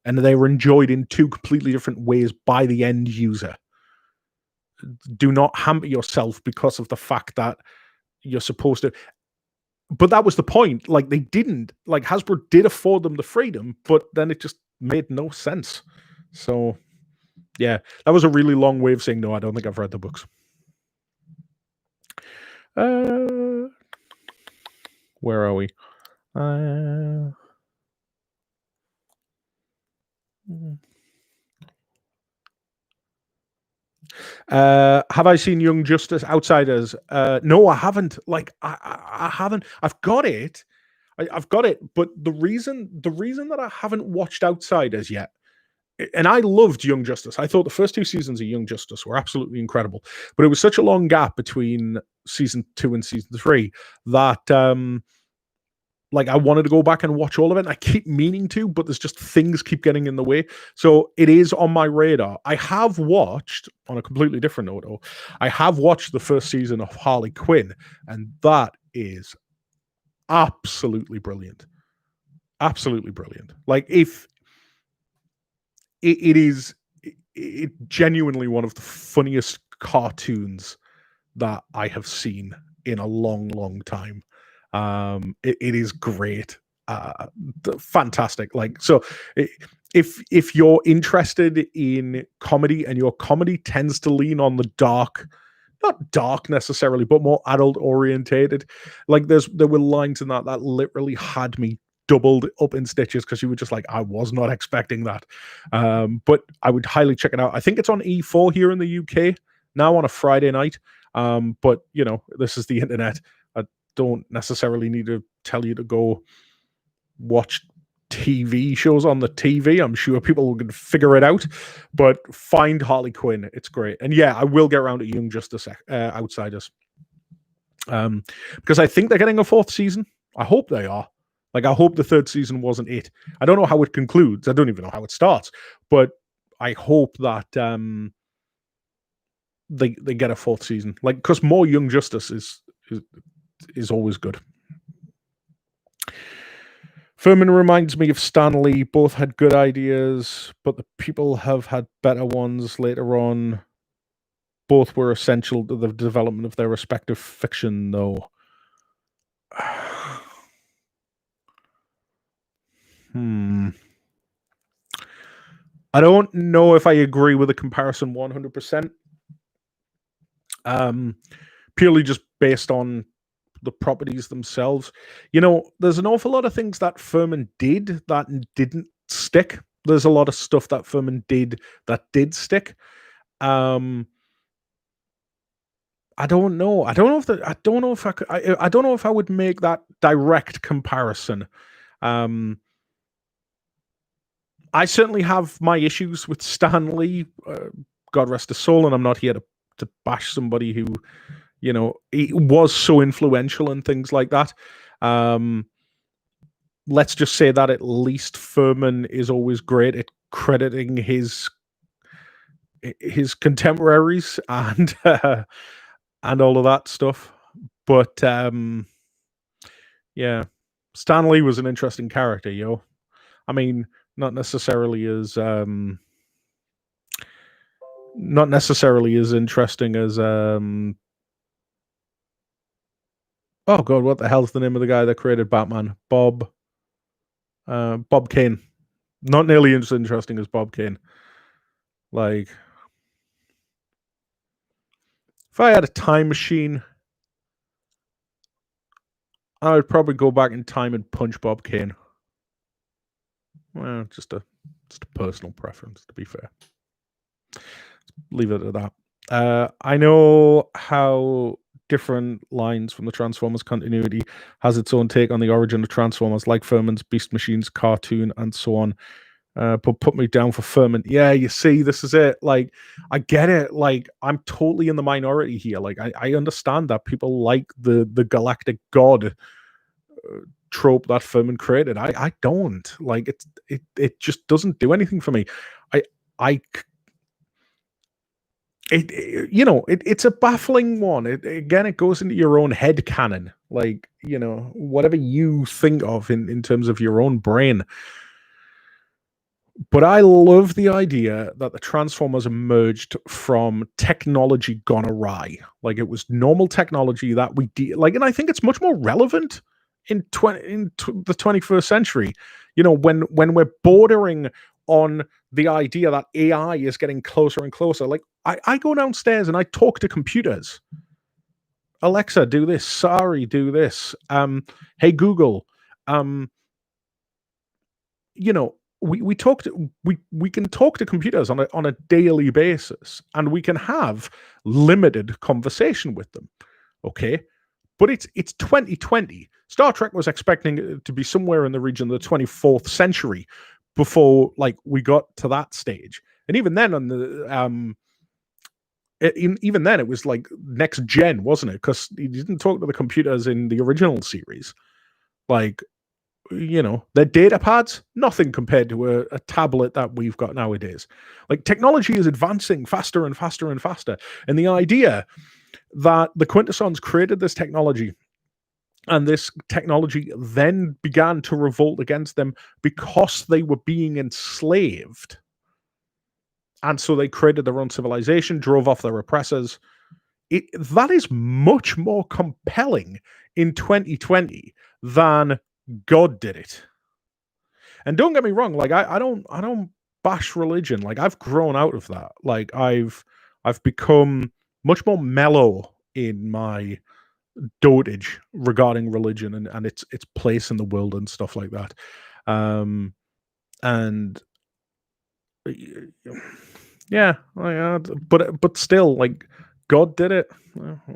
and they were enjoyed in two completely different ways by the end user. Do not hamper yourself because of the fact that you're supposed to. But that was the point. Like, they didn't. Like, Hasbro did afford them the freedom, but then it just made no sense. So, yeah, that was a really long way of saying no, I don't think I've read the books. Where are we? Have I seen Young Justice Outsiders? No, I haven't. Like, I haven't. I've got it. I've got it. But the reason that I haven't watched Outsiders yet, and I loved Young Justice. I thought the first 2 seasons of Young Justice were absolutely incredible. But it was such a long gap between season 2 and season 3 that like I wanted to go back and watch all of it. And I keep meaning to, but there's just things keep getting in the way. So it is on my radar. I have watched, on a completely different note, though, I have watched the first season of Harley Quinn, and that is absolutely brilliant. Absolutely brilliant. Like if it is genuinely one of the funniest cartoons that I have seen in a long, long time. It is great, fantastic. Like so, if you're interested in comedy and your comedy tends to lean on the dark, not dark necessarily, but more adult orientated, like there were lines in that literally had me doubled up in stitches because you were just like, I was not expecting that. But I would highly check it out. I think it's on E4 here in the UK now on a Friday night. But you know, this is the internet. I don't necessarily need to tell you to go watch TV shows on the TV. I'm sure people can figure it out. But find Harley Quinn. It's great. And yeah, I will get around to Young Justice Outsiders. Because I think they're getting a fourth season. I hope they are. Like, I hope the third season wasn't it. I don't know how it concludes. I don't even know how it starts. But I hope that they get a fourth season. Like, because more Young Justice is always good. Furman reminds me of Stan Lee. Both had good ideas, but the people have had better ones later on. Both were essential to the development of their respective fiction, though. I don't know if I agree with the comparison 100%. Purely just based on the properties themselves. You know, there's an awful lot of things that Furman did that didn't stick. There's a lot of stuff that Furman did that did stick. I don't know. I don't know if I would make that direct comparison. I certainly have my issues with Stan Lee, God rest his soul, and I'm not here to bash somebody who, you know, he was so influential and things like that. Let's just say that at least Furman is always great at crediting his contemporaries and and all of that stuff. But yeah, Stan Lee was an interesting character, yo. I mean, not necessarily as interesting as oh god, what the hell's the name of the guy that created Batman? Bob Kane. Not nearly as interesting as Bob Kane. Like, if I had a time machine, I would probably go back in time and punch Bob Kane. Well, just a personal preference, to be fair. Leave it at that. I know how different lines from the Transformers continuity has its own take on the origin of Transformers, like Furman's Beast Machines cartoon and so on. But put me down for Furman. Yeah, you see, this is it. Like, I get it. Like, I'm totally in the minority here. Like, I understand that people like the galactic god trope that Furman created. I don't. Like, it just doesn't do anything for me. It's a baffling one. It goes into your own head canon. Like, you know, whatever you think of in terms of your own brain. But I love the idea that the Transformers emerged from technology gone awry. Like, it was normal technology that we and I think it's much more relevant in the 21st century. You know, when we're bordering on the idea that AI is getting closer and closer. Like, I go downstairs and I talk to computers. Alexa, do this. Siri, do this. Hey Google. You know, we can talk to computers on a daily basis, and we can have limited conversation with them. Okay, but it's 2020. Star Trek was expecting it to be somewhere in the region of the 24th century before, like, we got to that stage. And even then, on the even then, it was like next gen, wasn't it? Because you didn't talk to the computers in the original series. Like, their data pads, nothing compared to a tablet that we've got nowadays. Like, technology is advancing faster and faster and faster. And the idea that the Quintessons created this technology, and this technology then began to revolt against them because they were being enslaved. And so they created their own civilization, drove off their oppressors. That is much more compelling in 2020 than God did it. And don't get me wrong, like I don't bash religion. Like, I've grown out of that. Like, I've become much more mellow in my dotage regarding religion and its place in the world and stuff like that. And yeah, but still, like, God did it.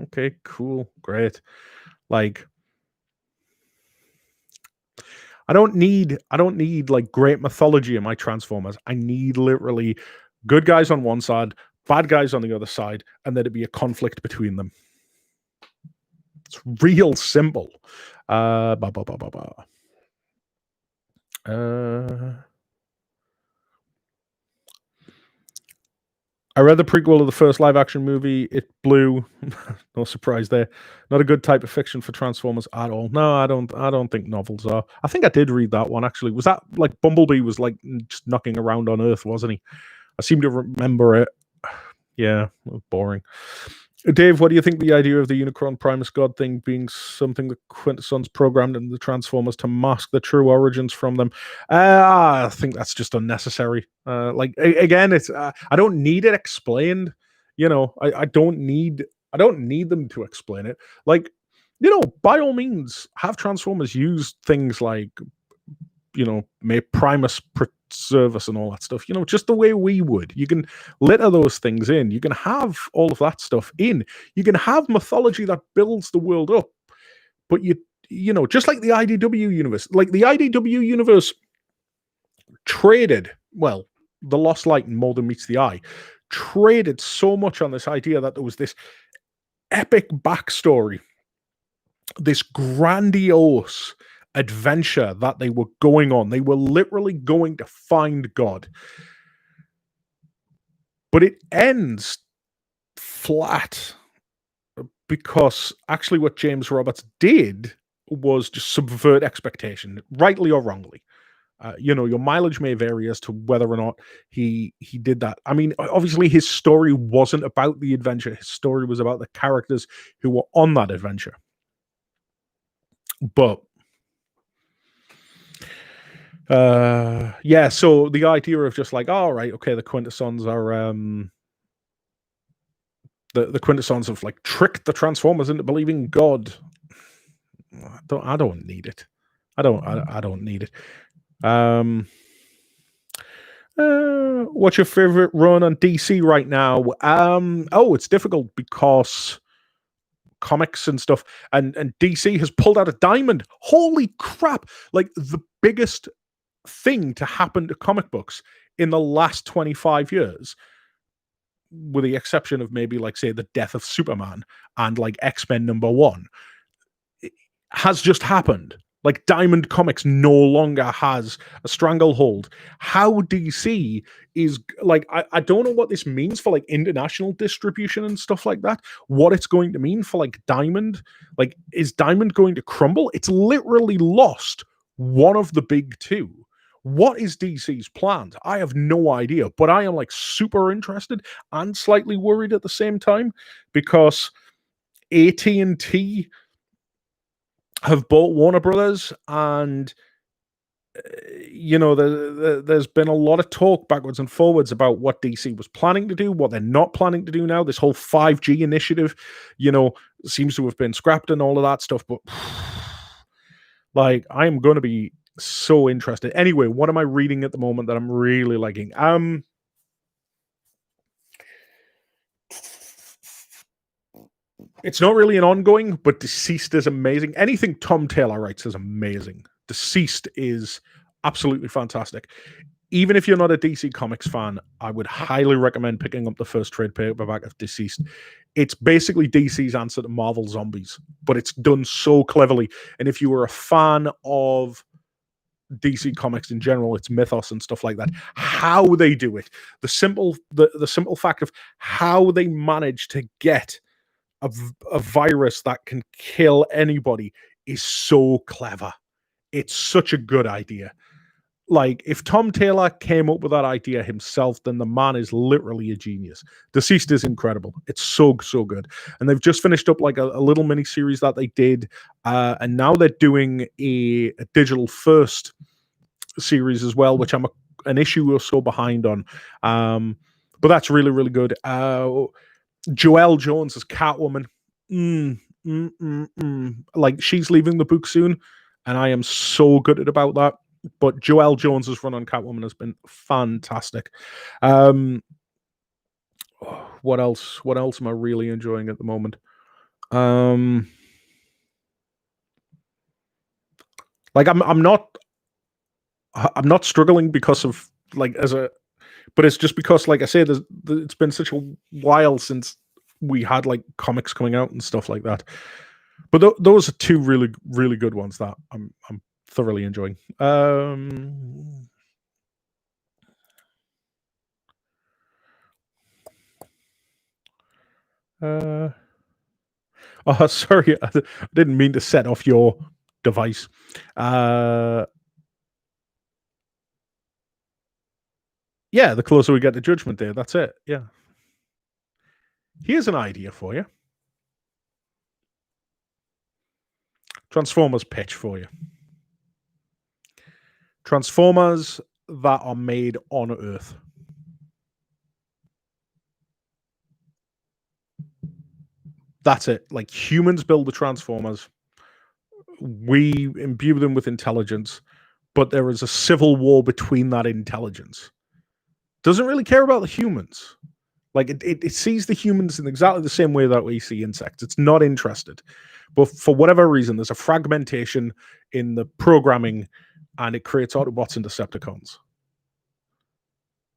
Okay, cool, great. Like, I don't need like great mythology in my Transformers. I need literally good guys on one side, bad guys on the other side, and there'd be a conflict between them. It's real simple. I read the prequel of the first live action movie. It blew. No surprise there. Not a good type of fiction for Transformers at all. No, I don't think novels are. I think I did read that one, actually. Was that like Bumblebee was like just knocking around on Earth, wasn't he? I seem to remember it. Yeah, boring. Dave, what do you think the idea of the Unicron Primus God thing being something the Quintessons programmed in the Transformers to mask the true origins from them? I think that's just unnecessary. Again, it's I don't need it explained. I don't need them to explain it. Like, by all means, have Transformers use things like, may Primus preserve us and all that stuff, just the way we would. You can litter those things in. You can have all of that stuff in. You can have mythology that builds the world up. But just like the IDW universe, traded, well, the Lost Light and More Than Meets the Eye, traded so much on this idea that there was this epic backstory, this grandiose adventure that they were going on. They were literally going to find God. But it ends flat because actually what James Roberts did was just subvert expectation, rightly or wrongly. Your mileage may vary as to whether or not he did that. I mean, obviously his story wasn't about the adventure. His story was about the characters who were on that adventure. But so the idea of just like, all right, okay, the Quintessons are the Quintessons have like tricked the Transformers into believing God. I don't need it. I don't need it. What's your favorite run on DC right now? It's difficult because comics and stuff, and DC has pulled out a diamond. Holy crap! Like, the biggest thing to happen to comic books in the last 25 years, with the exception of maybe, like, say, the death of Superman and like X-Men #1, has just happened. Like, Diamond Comics no longer has a stranglehold. How DC is like, I don't know what this means for like international distribution and stuff like that. What it's going to mean for like Diamond. Like, is Diamond going to crumble? It's literally lost one of the big two. What is DC's plans? I have no idea, but I am like super interested and slightly worried at the same time, because AT&T have bought Warner Brothers, and there's been a lot of talk backwards and forwards about what DC was planning to do, what they're not planning to do now. This whole 5G initiative, seems to have been scrapped and all of that stuff. But like, I am going to be so interested. Anyway, what am I reading at the moment that I'm really liking? It's not really an ongoing, but Deceased is amazing. Anything Tom Taylor writes is amazing. Deceased is absolutely fantastic. Even if you're not a DC Comics fan, I would highly recommend picking up the first trade paperback of Deceased. It's basically DC's answer to Marvel Zombies, but it's done so cleverly. And if you were a fan of DC Comics in general, its mythos and stuff like that. How they do it, the simple fact of how they manage to get a virus that can kill anybody is so clever. It's such a good idea. Like, if Tom Taylor came up with that idea himself, then the man is literally a genius. Deceased is incredible. It's so good. And they've just finished up like a little mini series that they did, and now they're doing a digital first series as well, which I'm an issue or so behind on. But that's really good. Joelle Jones as Catwoman. Like, she's leaving the book soon, and I am so gutted about that. But Joelle Jones's run on Catwoman has been fantastic. What else? What else am I really enjoying at the moment? Like, I'm not struggling because of like but it's just because, like I say, it's been such a while since we had like comics coming out and stuff like that. But those are two really good ones that I'm thoroughly enjoying. Oh, sorry, I didn't mean to set off your device. Yeah, the closer we get to Judgment Day, that's it. Yeah. Here's an idea for you. Transformers pitch for you. Transformers that are made on Earth. That's it. Like, humans build the Transformers. We imbue them with intelligence, but there is a civil war between that intelligence. Doesn't really care about the humans. Like, it sees the humans in exactly the same way that we see insects. It's not interested. But for whatever reason, there's a fragmentation in the programming, and it creates Autobots and Decepticons.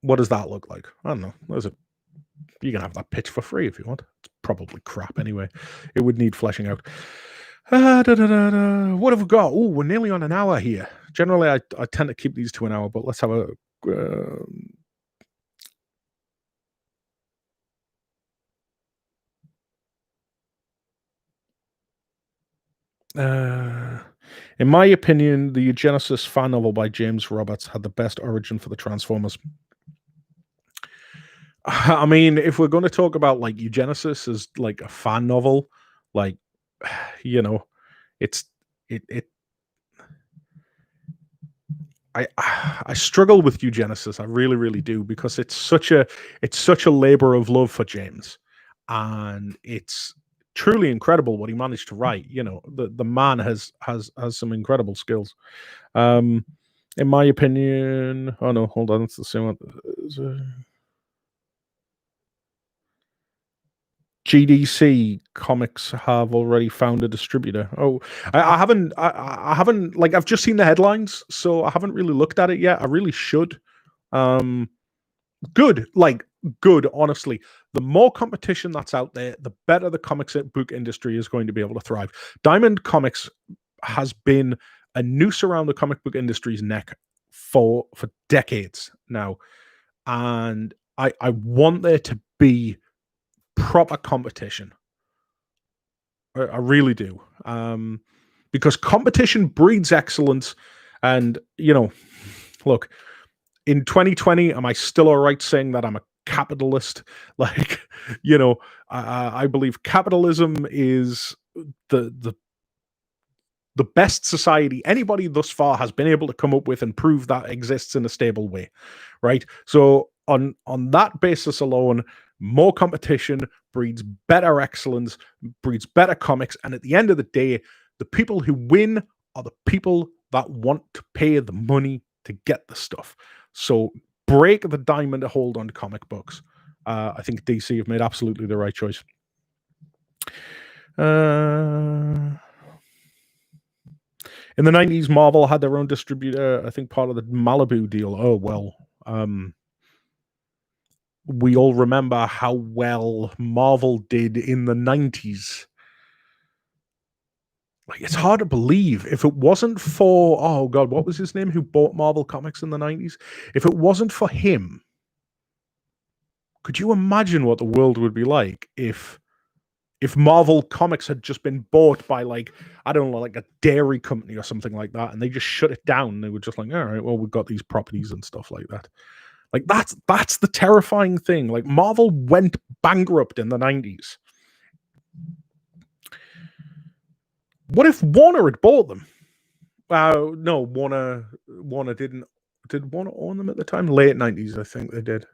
What does that look like? I don't know. You can have that pitch for free if you want. It's probably crap anyway. It would need fleshing out. What have we got? Oh, we're nearly on an hour here. Generally, I tend to keep these to an hour, but let's have a... in my opinion, the Eugenesis fan novel by James Roberts had the best origin for the Transformers. I mean, if we're going to talk about like Eugenesis as like a fan novel, like, you know, I struggle with Eugenesis. I really do, because it's such a labor of love for James, and it's truly incredible what he managed to write. You know, the man has some incredible skills. In my opinion, oh no, hold on, it's the same one. GDC Comics have already found a distributor. Oh, I haven't. I haven't. Like, I've just seen the headlines, so I haven't really looked at it yet. I really should. Good, like good. Honestly, the more competition that's out there, the better the comics book industry is going to be able to thrive. Diamond Comics has been a noose around the comic book industry's neck for decades now, and I want there to be proper competition. I really do. Because competition breeds excellence. And, you know, look, in 2020, am I still all right saying that I'm a capitalist? Like, you know, I believe capitalism is the best society anybody thus far has been able to come up with and prove that exists in a stable way, right? So on that basis alone, more competition breeds better excellence, breeds better comics, and at the end of the day, the people who win are the people that want to pay the money to get the stuff. So break the diamond hold on comic books. I think DC have made absolutely the right choice. In the 90s, Marvel had their own distributor, I think part of the Malibu deal. Oh, well. We all remember how well Marvel did in the 90s. Like, it's hard to believe if it wasn't for, oh God, what was his name who bought Marvel Comics in the 90s? If it wasn't for him, could you imagine what the world would be like if Marvel Comics had just been bought by, like, I don't know, like a dairy company or something like that, and they just shut it down? They were just like, all right, well, we've got these properties and stuff like that. Like, that's the terrifying thing. Like, Marvel went bankrupt in the 90s. What if Warner had bought them? No, Warner didn't. Did Warner own them at the time? Late 90s, I think they did.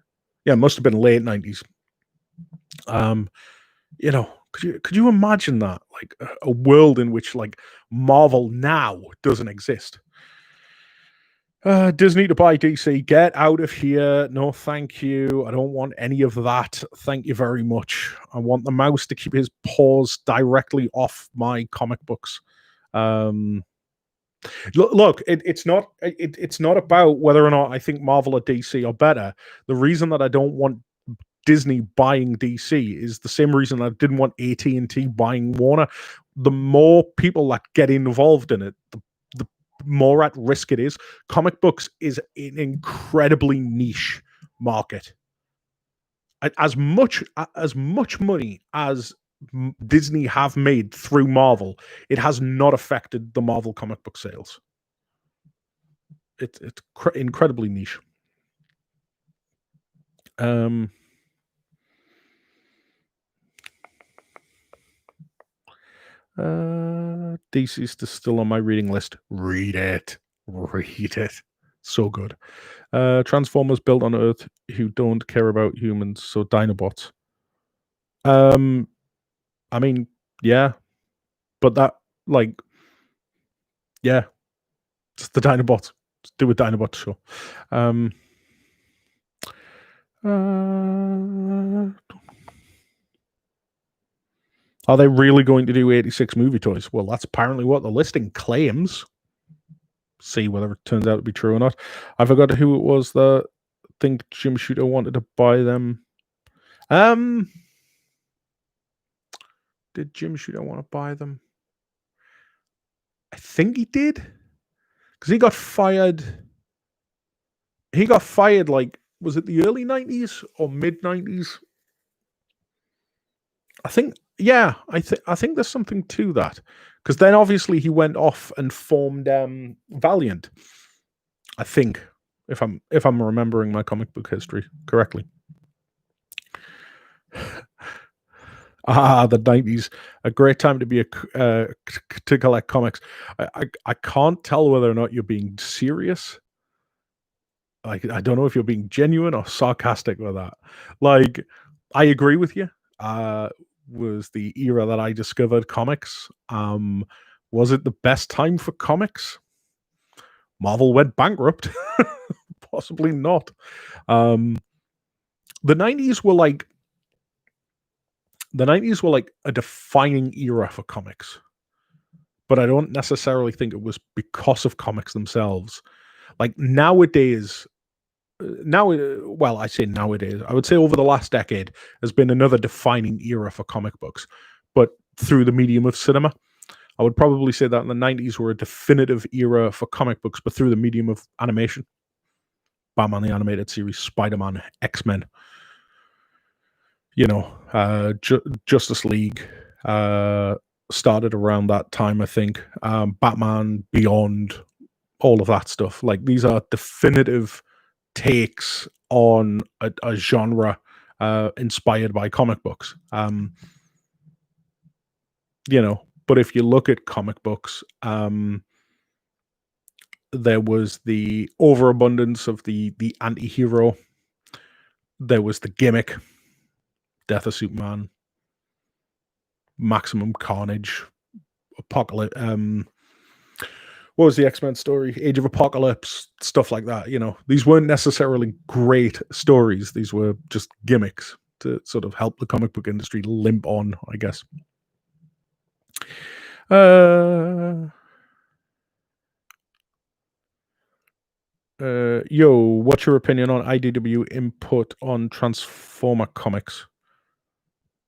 Yeah, it must have been late 90s. You know, could you imagine that? Like a world in which, like, Marvel now doesn't exist. Disney to buy DC. Get out of here. No, thank you. I don't want any of that. Thank you very much. I want the mouse to keep his paws directly off my comic books. Look, it's not about whether or not I think Marvel or DC are better. The reason that I don't want Disney buying DC is the same reason I didn't want AT&T buying Warner. The more people that get involved in it, the more at risk it is. Comic books is an incredibly niche market. As much money as Disney have made through Marvel, it has not affected the Marvel comic book sales. It's incredibly niche. DC's still on my reading list. Read it. So good. Transformers built on Earth who don't care about humans, so Dinobots. I mean, yeah, but that, like, yeah, it's the Dinobots. Let's do a Dinobot show. Are they really going to do 86 movie toys? Well, that's apparently what the listing claims. See whether it turns out to be true or not. I forgot who it was that think Jim Shooter wanted to buy them. Did Jim Shooter want to buy them? I think he did, because he got fired. He got fired, like, was it the early 90s or mid 90s? I think, yeah, I think there's something to that, because then obviously he went off and formed Valiant. I think, if I'm remembering my comic book history correctly. The 90s, a great time to be to collect comics. I can't tell whether or not you're being serious. Like, I don't know if you're being genuine or sarcastic with that. Like, I agree with you. Was the era that I discovered comics. Was it the best time for comics? Marvel went bankrupt. Possibly not. The 90s were like a defining era for comics. But I don't necessarily think it was because of comics themselves. Like, nowadays, well, I say nowadays, I would say over the last decade has been another defining era for comic books, but through the medium of cinema. I would probably say that in the 90s were a definitive era for comic books, but through the medium of animation. Batman the Animated Series, Spider-Man, X-Men, Justice League started around that time, I think. Batman Beyond, all of that stuff. Like, these are definitive takes on a genre inspired by comic books. But if you look at comic books, there was the overabundance of the anti-hero. There was the gimmick, Death of Superman, Maximum Carnage, Apocalypse. What was the X-Men story? Age of Apocalypse, stuff like that. These weren't necessarily great stories. These were just gimmicks to sort of help the comic book industry limp on, I guess. Yo, what's your opinion on IDW input on Transformer comics?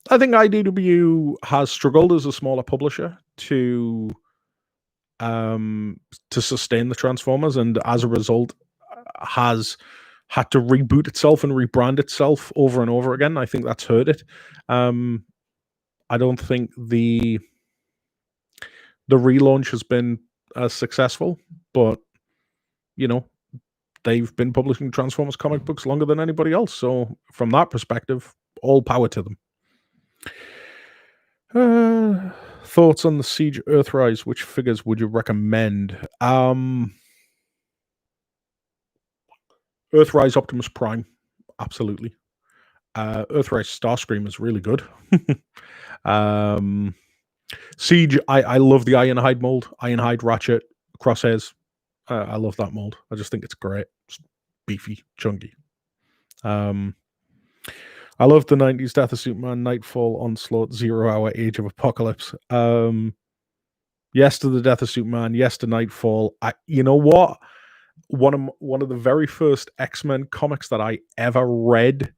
I think IDW has struggled as a smaller publisher to to sustain the Transformers, and as a result, has had to reboot itself and rebrand itself over and over again. I think that's hurt it. I don't think the relaunch has been as successful, but you know, they've been publishing Transformers comic books longer than anybody else. So from that perspective, all power to them. Thoughts on the Siege Earthrise? Which figures would you recommend? Earthrise Optimus Prime, absolutely. Earthrise Starscream is really good. Siege, I love the Ironhide mold. Ironhide Ratchet, Crosshairs. I love that mold. I just think it's great. It's beefy, chunky. I love the 90s Death of Superman, Nightfall, Onslaught, 0 Hour, Age of Apocalypse. Yes to the Death of Superman, yes to Nightfall. You know what? One of the very first X-Men comics that I ever read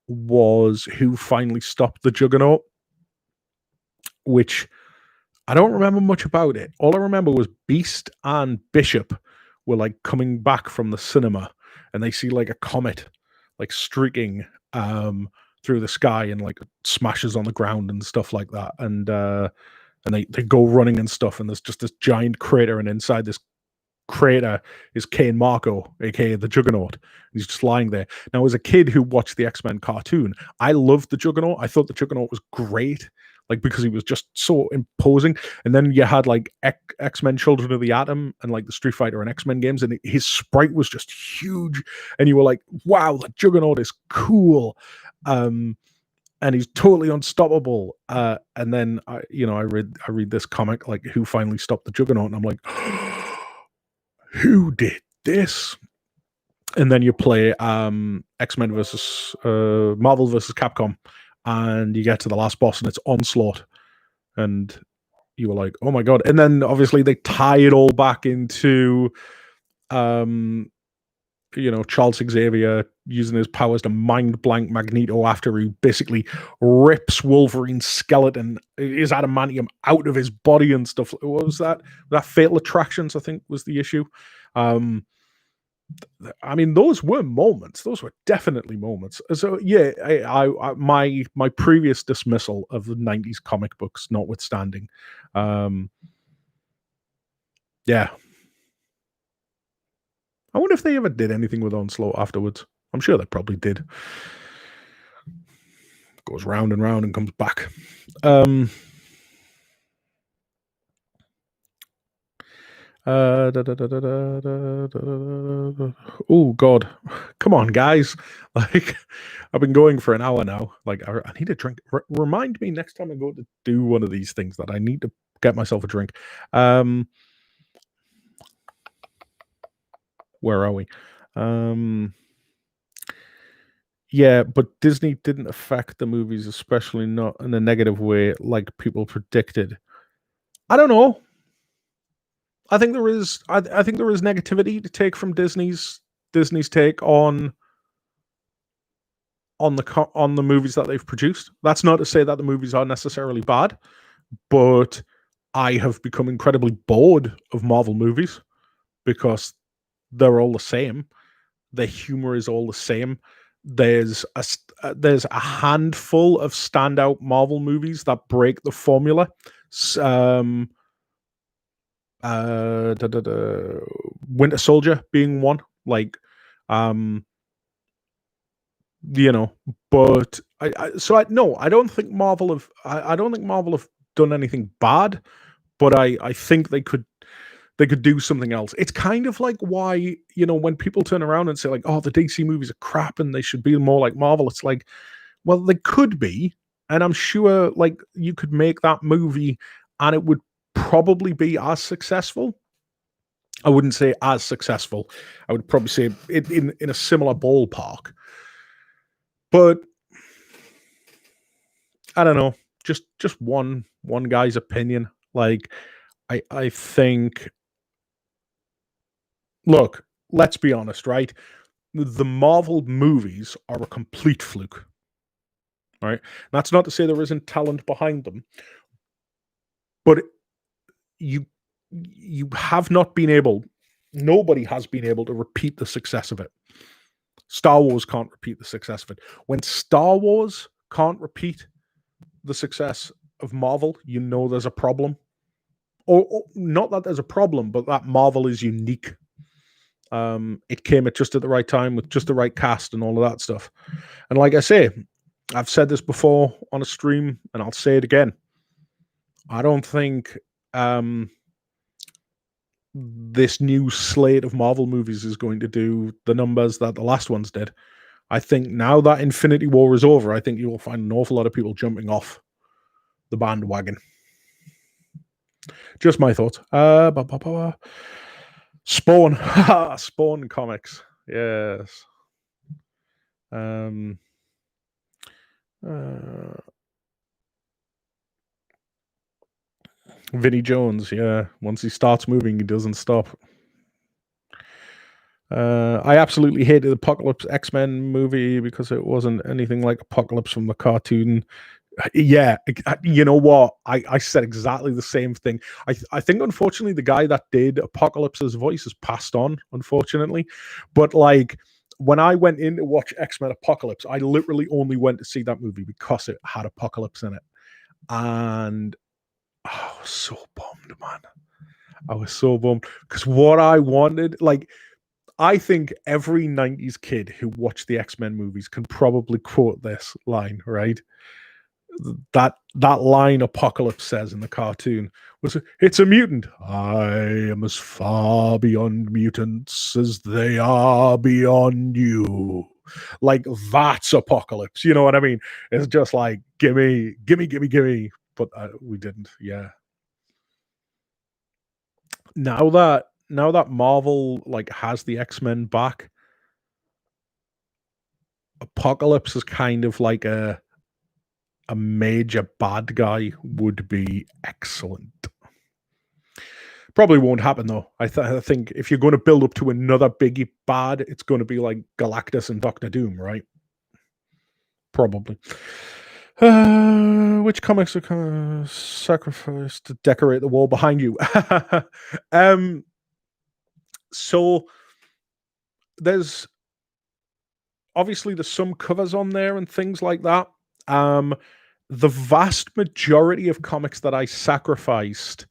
was Who Finally Stopped the Juggernaut, which I don't remember much about it. All I remember was Beast and Bishop were like coming back from the cinema, and they see like a comet like streaking through the sky and like smashes on the ground and stuff like that, and they go running and stuff, and there's just this giant crater, and inside this crater is Kane Marco, aka the Juggernaut. He's just lying there. Now, as a kid who watched the X-Men cartoon, I loved the Juggernaut. I thought the Juggernaut was great, like because he was just so imposing. And then you had like X-Men Children of the Atom and like the Street Fighter and X-Men games, and his sprite was just huge, and you were like, wow, the Juggernaut is cool. And he's totally unstoppable. And then I read this comic, like Who Finally Stopped the Juggernaut, and I'm like, who did this? And then you play X-Men versus Marvel versus Capcom, and you get to the last boss, and it's Onslaught, and you were like, oh my god. And then obviously they tie it all back into Charles Xavier using his powers to mind blank Magneto after he basically rips Wolverine's skeleton, his adamantium, out of his body and stuff. What was that? That Fatal Attractions, I think, was the issue. I mean, those were moments. Those were definitely moments. So yeah, my previous dismissal of the 90s comic books notwithstanding, yeah. I wonder if they ever did anything with Onslaught afterwards. I'm sure they probably did. Goes round and round and comes back. Oh god, come on, guys! Like, I've been going for an hour now. Like, I need a drink. Remind me next time I go to do one of these things that I need to get myself a drink. Where are we? Yeah, but Disney didn't affect the movies, especially not in a negative way like people predicted. I don't know. I think there is. I think there is negativity to take from Disney's take on the movies that they've produced. That's not to say that the movies are necessarily bad, but I have become incredibly bored of Marvel movies because they're all the same. The humor is all the same. There's a handful of standout Marvel movies that break the formula. Winter Soldier being one, like, but I don't think Marvel have. I don't think Marvel have done anything bad, but I think they could do something else. It's kind of like why, when people turn around and say like, oh, the DC movies are crap and they should be more like Marvel. It's like, well, they could be, and I'm sure like you could make that movie and it would probably be as successful. I wouldn't say as successful. I would probably say in a similar ballpark. But I don't know. Just one guy's opinion. Like, I think. Look, let's be honest, right? The Marvel movies are a complete fluke. Right? That's not to say there isn't talent behind them, but you have not been able, nobody has been able to repeat the success of it. Star Wars can't repeat the success of it. When Star Wars can't repeat the success of Marvel, you know there's a problem. Or not that there's a problem, but that Marvel is unique. It came at just at the right time with just the right cast and all of that stuff. And like I say, I've said this before on a stream, and I'll say it again. I don't think this new slate of Marvel movies is going to do the numbers that the last ones did. I think now that Infinity War is over, I think you will find an awful lot of people jumping off the bandwagon. Just my thoughts. Spawn. Spawn comics. Yes. Vinnie Jones, yeah. Once he starts moving, he doesn't stop. I absolutely hated the Apocalypse X-Men movie because it wasn't anything like Apocalypse from the cartoon. Yeah, you know what? I said exactly the same thing. I think unfortunately the guy that did Apocalypse's voice has passed on, unfortunately. But like when I went in to watch X-Men Apocalypse, I literally only went to see that movie because it had Apocalypse in it. And I was so bummed, man. I was so bummed because what I wanted, like, I think every 90s kid who watched the X-Men movies can probably quote this line, right? That line Apocalypse says in the cartoon was, "It's a mutant. I am as far beyond mutants as they are beyond you." Like that's Apocalypse. You know what I mean? It's just like gimme, gimme, gimme, gimme. But we didn't. Yeah. Now that Marvel like has the X-Men back, Apocalypse is kind of like a major bad guy would be excellent. Probably won't happen though. I think if you're going to build up to another biggie bad, it's going to be like Galactus and Doctor Doom, right? Probably. Which comics are kind of sacrificed to decorate the wall behind you? So there's obviously there's some covers on there and things like that. The vast majority of comics that I sacrificed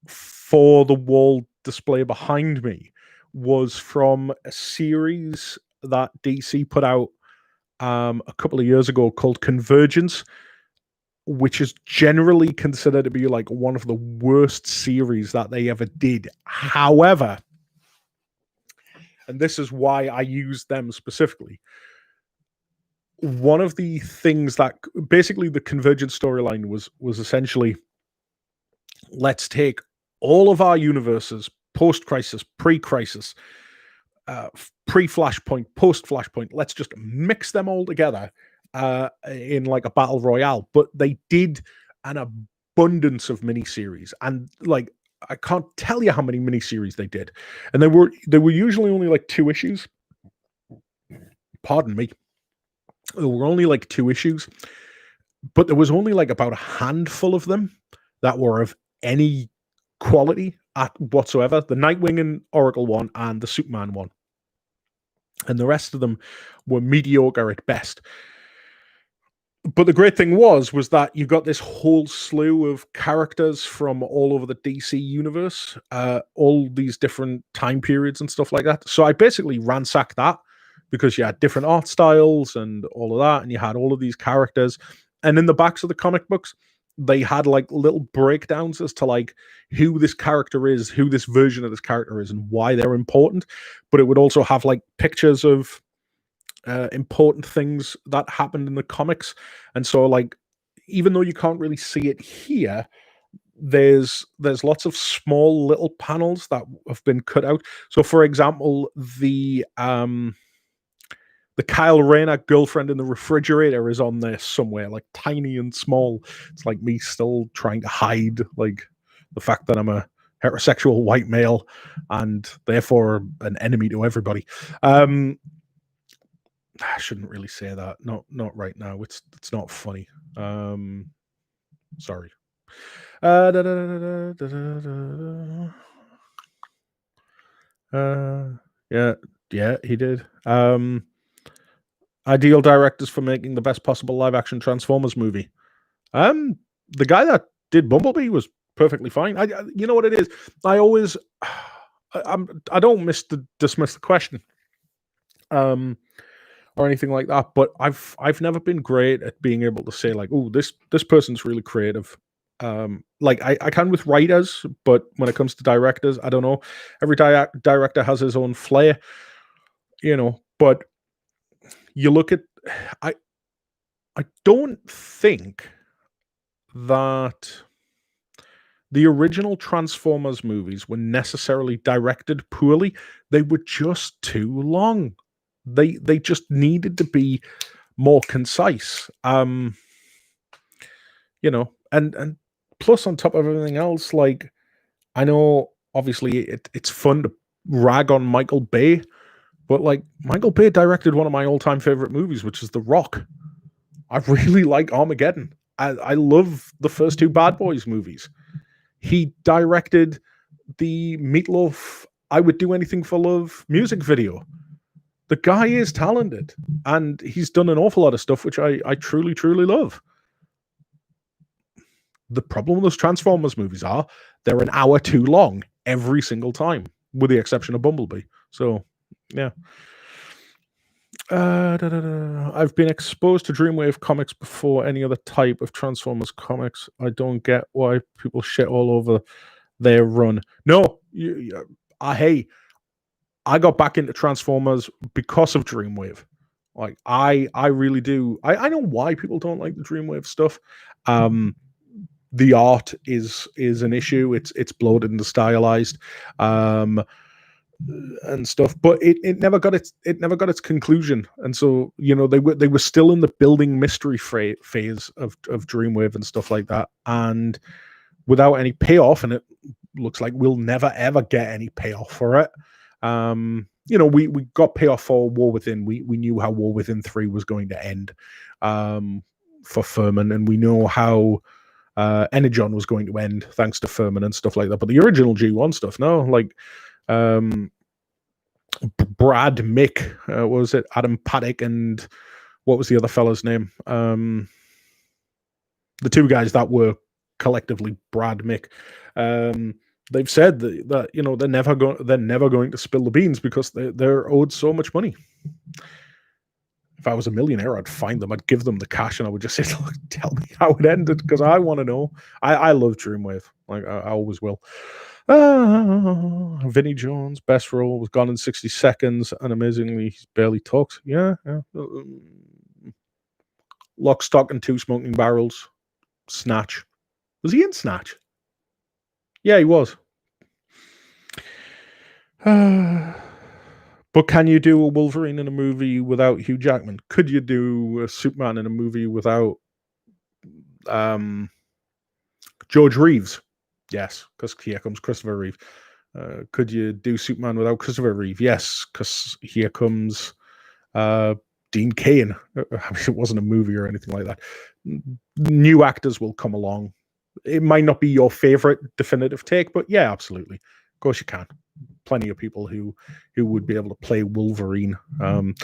for the wall display behind me was from a series that DC put out a couple of years ago called Convergence, which is generally considered to be like one of the worst series that they ever did. However, and this is why I used them specifically, one of the things that basically the Convergence storyline was essentially, let's take all of our universes, post-crisis, pre-crisis, pre-Flashpoint, post-Flashpoint. Let's just mix them all together in like a battle royale. But they did an abundance of miniseries, and like I can't tell you how many miniseries they did, and they were usually only like 2 issues. Pardon me. There were only like 2 issues, but there was only like about a handful of them that were of any quality at whatsoever. The Nightwing and Oracle one and the Superman one. And the rest of them were mediocre at best. But the great thing was that you got this whole slew of characters from all over the DC universe, all these different time periods and stuff like that. So I basically ransacked that because you had different art styles and all of that, and you had all of these characters. And in the backs of the comic books, they had like little breakdowns as to like who this character is, who this version of this character is, and why they're important. But it would also have like pictures of important things that happened in the comics. And so like even though you can't really see it here, there's lots of small little panels that have been cut out. So for example, the Kyle Rayner girlfriend in the refrigerator is on there somewhere, like tiny and small. It's like me still trying to hide like the fact that I'm a heterosexual white male and therefore an enemy to everybody. I shouldn't really say that. Not right now. It's not funny. Sorry. Da, da, da, da, da, da, yeah, yeah, he did. Ideal directors for making the best possible live action Transformers movie. Um, the guy that did Bumblebee was perfectly fine. You know what it is? I always, I don't dismiss the question, um, or anything like that. But I've never been great at being able to say like, oh, this person's really creative. Like I can with writers, but when it comes to directors, I don't know. Every director has his own flair, But you look at, I I don't think that the original Transformers movies were necessarily directed poorly. They were just too long. They just needed to be more concise. And plus on top of everything else, like I know obviously it's fun to rag on Michael Bay, but like Michael Bay directed one of my all-time favorite movies, which is The Rock. I really like Armageddon. I love the first two Bad Boys movies. He directed the Meatloaf I Would Do Anything for Love music video. The guy is talented, and he's done an awful lot of stuff which I truly, truly love. The problem with those Transformers movies are they're an hour too long every single time, with the exception of Bumblebee. So, yeah. I've been exposed to Dreamwave comics before any other type of Transformers comics. I don't get why people shit all over their run. No, hey, I got back into Transformers because of Dreamwave. Like I really do. I know why people don't like the Dreamwave stuff. The art is an issue. It's bloated and stylized. And stuff, but it never got its conclusion, and so they were still in the building mystery phase of Dreamwave and stuff like that, and without any payoff, and it looks like we'll never ever get any payoff for it. We got payoff for War Within. We knew how War Within 3 was going to end for Furman, and we know how Energon was going to end thanks to Furman and stuff like that. But the original G1 stuff, no, like Brad Mick, what was it? Adam Paddock, and what was the other fella's name? The two guys that were collectively Brad Mick. They've said that they're never going to spill the beans because they're owed so much money. If I was a millionaire, I'd find them, I'd give them the cash, and I would just say, "Look, tell me how it ended," because I want to know. I love Dreamwave, like I always will. Vinnie Jones, best role, was gone in 60 seconds, and amazingly, he barely talks. Yeah. Lock, Stock, and Two Smoking Barrels. Snatch. Was he in Snatch? Yeah, he was. But can you do a Wolverine in a movie without Hugh Jackman? Could you do a Superman in a movie without George Reeves? Yes, because here comes Christopher Reeve. Could you do Superman without Christopher Reeve? Yes, because here comes Dean Cain. It wasn't a movie or anything like that. New actors will come along. It might not be your favorite definitive take, but yeah, absolutely. Of course you can. Plenty of people who would be able to play Wolverine. And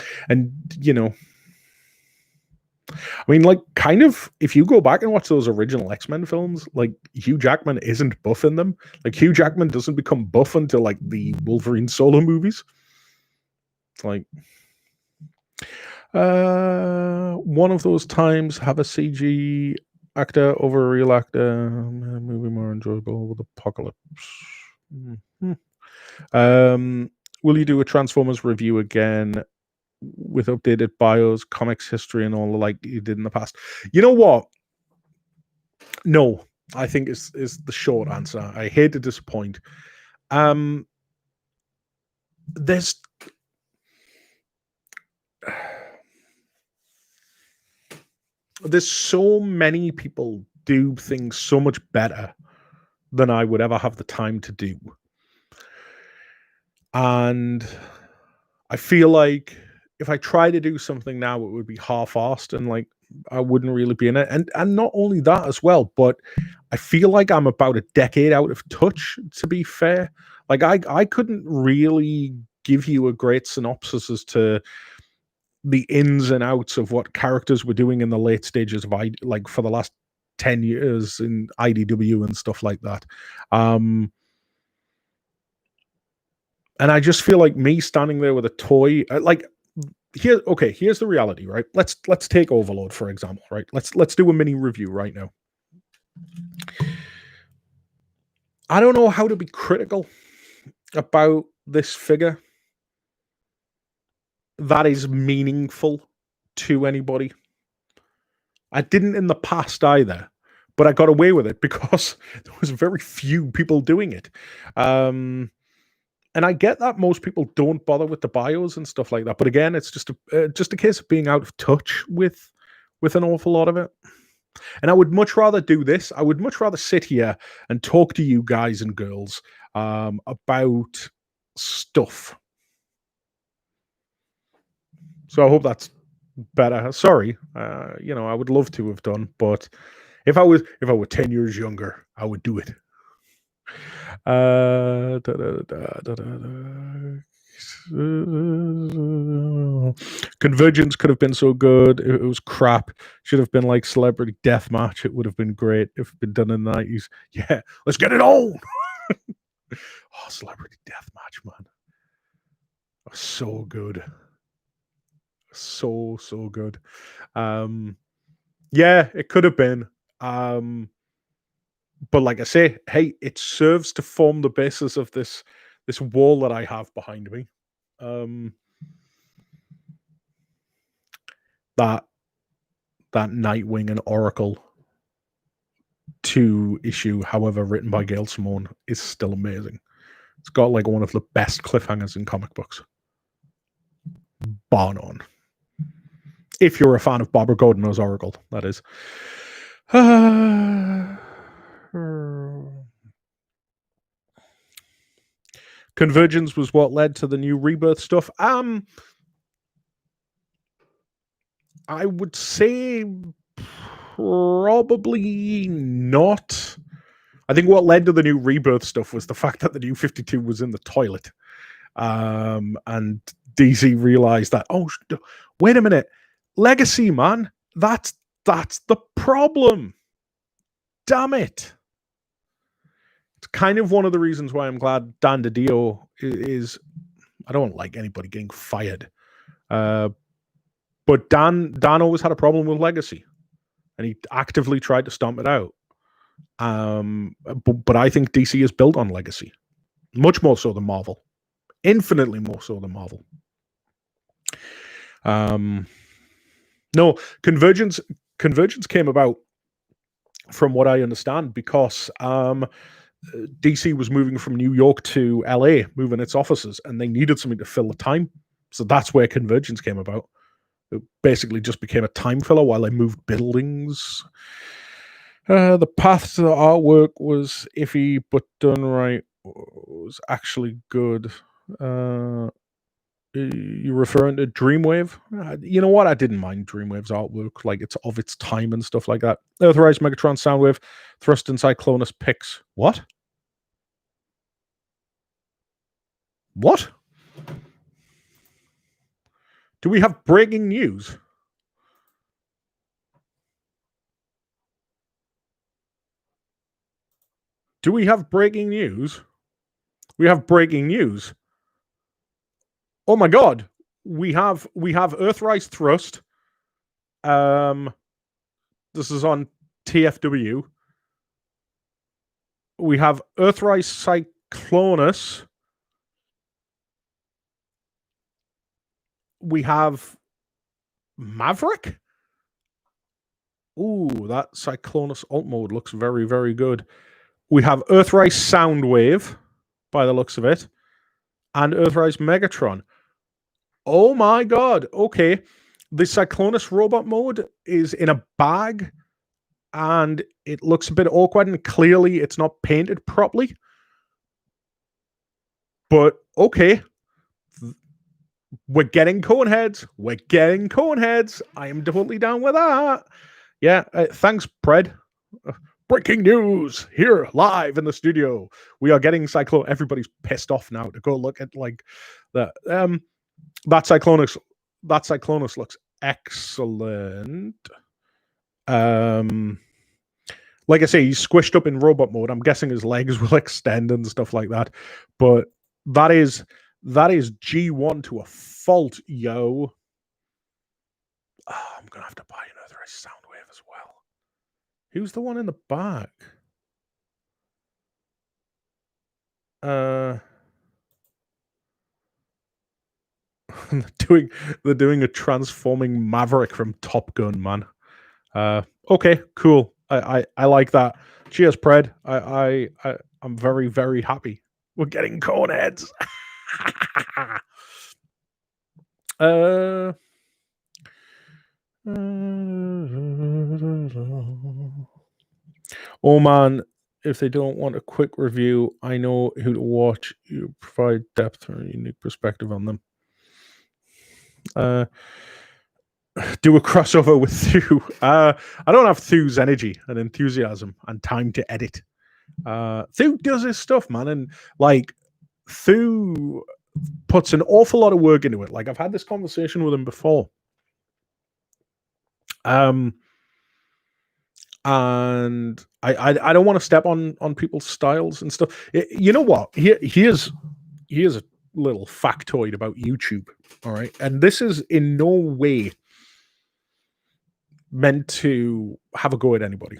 I mean, like, kind of, if you go back and watch those original X-Men films, like, Hugh Jackman isn't buff in them. Like, Hugh Jackman doesn't become buff until, like, the Wolverine solo movies. It's like, one of those times have a CG actor over a real actor. Movie more enjoyable with Apocalypse. Will you do a Transformers review again with updated bios, comics history, and all like you did in the past? You know what? No, I think is the short answer. I hate to disappoint. There's so many people do things so much better than I would ever have the time to do. And I feel like if I try to do something now, it would be half-assed, and like I wouldn't really be in it. And not only that as well, but I feel like I'm about a decade out of touch, to be fair. Like I couldn't really give you a great synopsis as to the ins and outs of what characters were doing in the late stages of like for the last 10 years in IDW and stuff like that. And I just feel like me standing there with a toy, like here's the reality, right? Let's take Overlord for example, right? Let's do a mini review right now. I don't know how to be critical about this figure that is meaningful to anybody. I didn't in the past either, but I got away with it because there was very few people doing it. And I get that most people don't bother with the bios and stuff like that, but again, it's just a case of being out of touch with an awful lot of it. And I would much rather do this. I would much rather sit here and talk to you guys and girls about stuff. So I hope that's better. Sorry, I would love to have done, but if I were 10 years younger, I would do it. Convergence could have been so good. It was crap. Should have been like Celebrity Deathmatch. It would have been great if it'd been done in the 90s. Yeah, let's get it on. Oh, Celebrity Deathmatch, man. So good. So good. Yeah, it could have been. But like I say, hey, it serves to form the basis of this wall that I have behind me. That Nightwing and Oracle 2 issue, however, written by Gail Simone, is still amazing. It's got like one of the best cliffhangers in comic books. Bar none. If you're a fan of Barbara Gordon as Oracle, that is. Convergence was what led to the new Rebirth stuff. I would say probably not. I think what led to the new Rebirth stuff was the fact that the new 52 was in the toilet. And DC realized that, oh, wait a minute. Legacy, man. That's the problem. Damn it. It's kind of one of the reasons why I'm glad Dan DiDio is. I don't like anybody getting fired. But Dan always had a problem with Legacy. And he actively tried to stomp it out. But I think DC is built on Legacy. Much more so than Marvel. Infinitely more so than Marvel. No, Convergence came about, from what I understand, because DC was moving from New York to LA, moving its offices, and they needed something to fill the time. So that's where Convergence came about. It basically just became a time filler while they moved buildings. The path to the artwork was iffy, but done right was actually good. You're referring to Dreamwave? You know what? I didn't mind Dreamwave's artwork, like it's of its time and stuff like that. Earthrise, Megatron, Soundwave, Thrust, and Cyclonus picks. What? What? Do we have breaking news? Do we have breaking news? We have breaking news. Oh my god. We have Earthrise Thrust. This is on TFW. We have Earthrise Cyclonus. We have Maverick. Ooh, that Cyclonus alt mode looks very, very good. We have Earthrise Soundwave, by the looks of it, and Earthrise Megatron. Oh my god. Okay. The Cyclonus robot mode is in a bag, and it looks a bit awkward, and clearly it's not painted properly. But okay. We're getting cone heads. We're getting cone heads. I am totally down with that. Yeah, thanks, Pred. Breaking news here live in the studio. We are getting Cyclone. Everybody's pissed off now to go look at like that. That Cyclonus. That Cyclonus looks excellent. Like I say, he's squished up in robot mode. I'm guessing his legs will extend and stuff like that. But that is G1 to a fault, yo. Oh, I'm gonna have to buy another Soundwave as well. Who's the one in the back? They're doing a transforming Maverick from Top Gun, man. Okay, cool. I like that. Cheers, Pred. I'm very, very happy. We're getting cone heads. Oh man, if they don't want a quick review, I know who to watch. You provide depth or a unique perspective on them. Do a crossover with Thu. I don't have Thu's energy and enthusiasm and time to edit. Thu does his stuff, man, and like Thu puts an awful lot of work into it. Like I've had this conversation with him before. And I don't want to step on people's styles and stuff. You know what? Here's a little factoid about YouTube. All right, and this is in no way meant to have a go at anybody,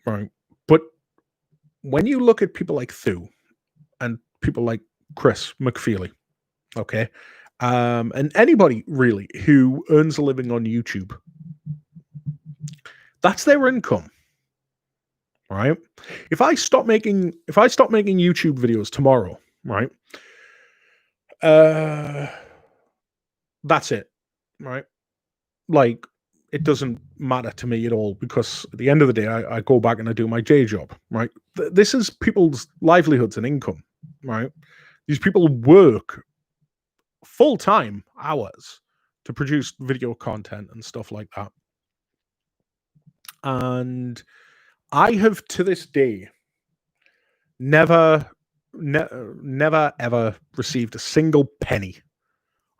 right? But when you look at people like Thu and people like Chris McFeely, okay, and anybody really who earns a living on YouTube, that's their income, right? If I stop making YouTube videos tomorrow, right, that's it, right? Like, it doesn't matter to me at all because at the end of the day, I go back and I do my day job, right? This is people's livelihoods and income, right? These people work full-time hours to produce video content and stuff like that. And I have to this day never ever received a single penny.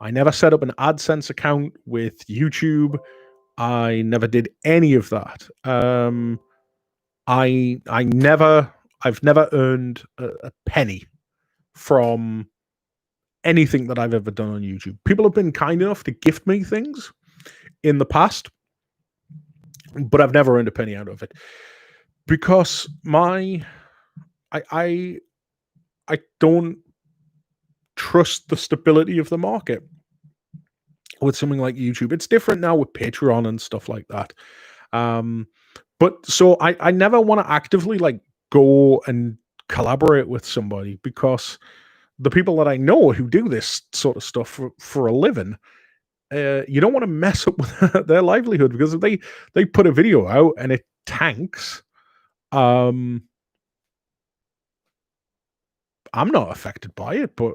I never set up an AdSense account with YouTube. I never did any of that. I've never earned a penny from anything that I've ever done on YouTube. People have been kind enough to gift me things in the past, but I've never earned a penny out of it because I don't trust the stability of the market with something like YouTube. It's different now with Patreon and stuff like that. But so I never want to actively like go and collaborate with somebody because the people that I know who do this sort of stuff for a living, you don't want to mess up with their livelihood because if they put a video out and it tanks, I'm not affected by it, but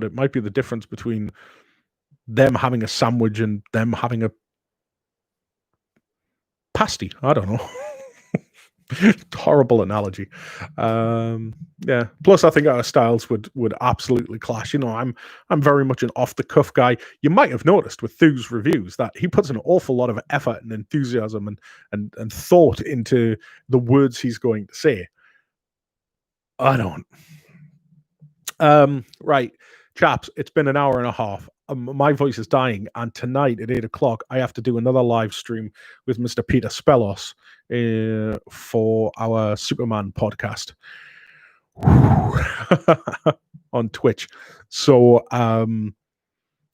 it might be the difference between them having a sandwich and them having a pasty. I don't know. Horrible analogy. Yeah. Plus, I think our styles would absolutely clash. You know, I'm very much an off the cuff guy. You might have noticed with Thu's reviews that he puts an awful lot of effort and enthusiasm and thought into the words he's going to say. I don't. Right, chaps. It's been an hour and a half. My voice is dying, and tonight at 8:00 I have to do another live stream with Mr. Peter Spellos for our Superman podcast on Twitch. So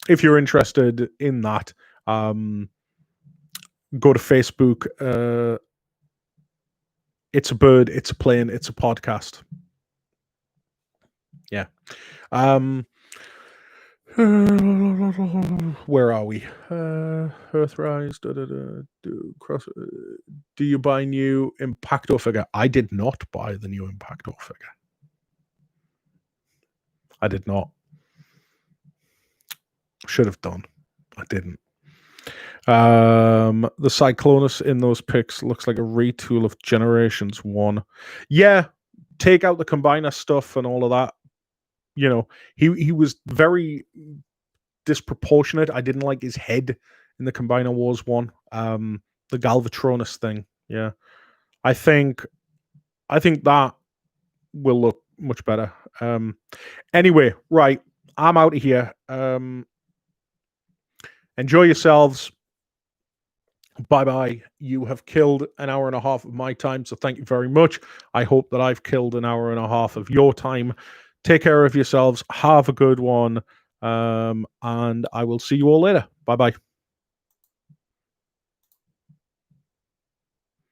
if you're interested in that, go to Facebook. It's a bird, it's a plane, it's a podcast. Yeah. Where are we? Earthrise. Do you buy new Impacto figure? I did not buy the new Impacto figure. I did not. Should have done. I didn't. The Cyclonus in those picks looks like a retool of Generations 1. Yeah, take out the combiner stuff and all of that. You know, he was very disproportionate. I didn't like his head in the Combiner Wars 1. The Galvatronus thing. Yeah. I think that will look much better. Anyway, right. I'm out of here. Enjoy yourselves. Bye-bye. You have killed an hour and a half of my time, so thank you very much. I hope that I've killed an hour and a half of your time. Take care of yourselves. Have a good one. And I will see you all later. Bye-bye.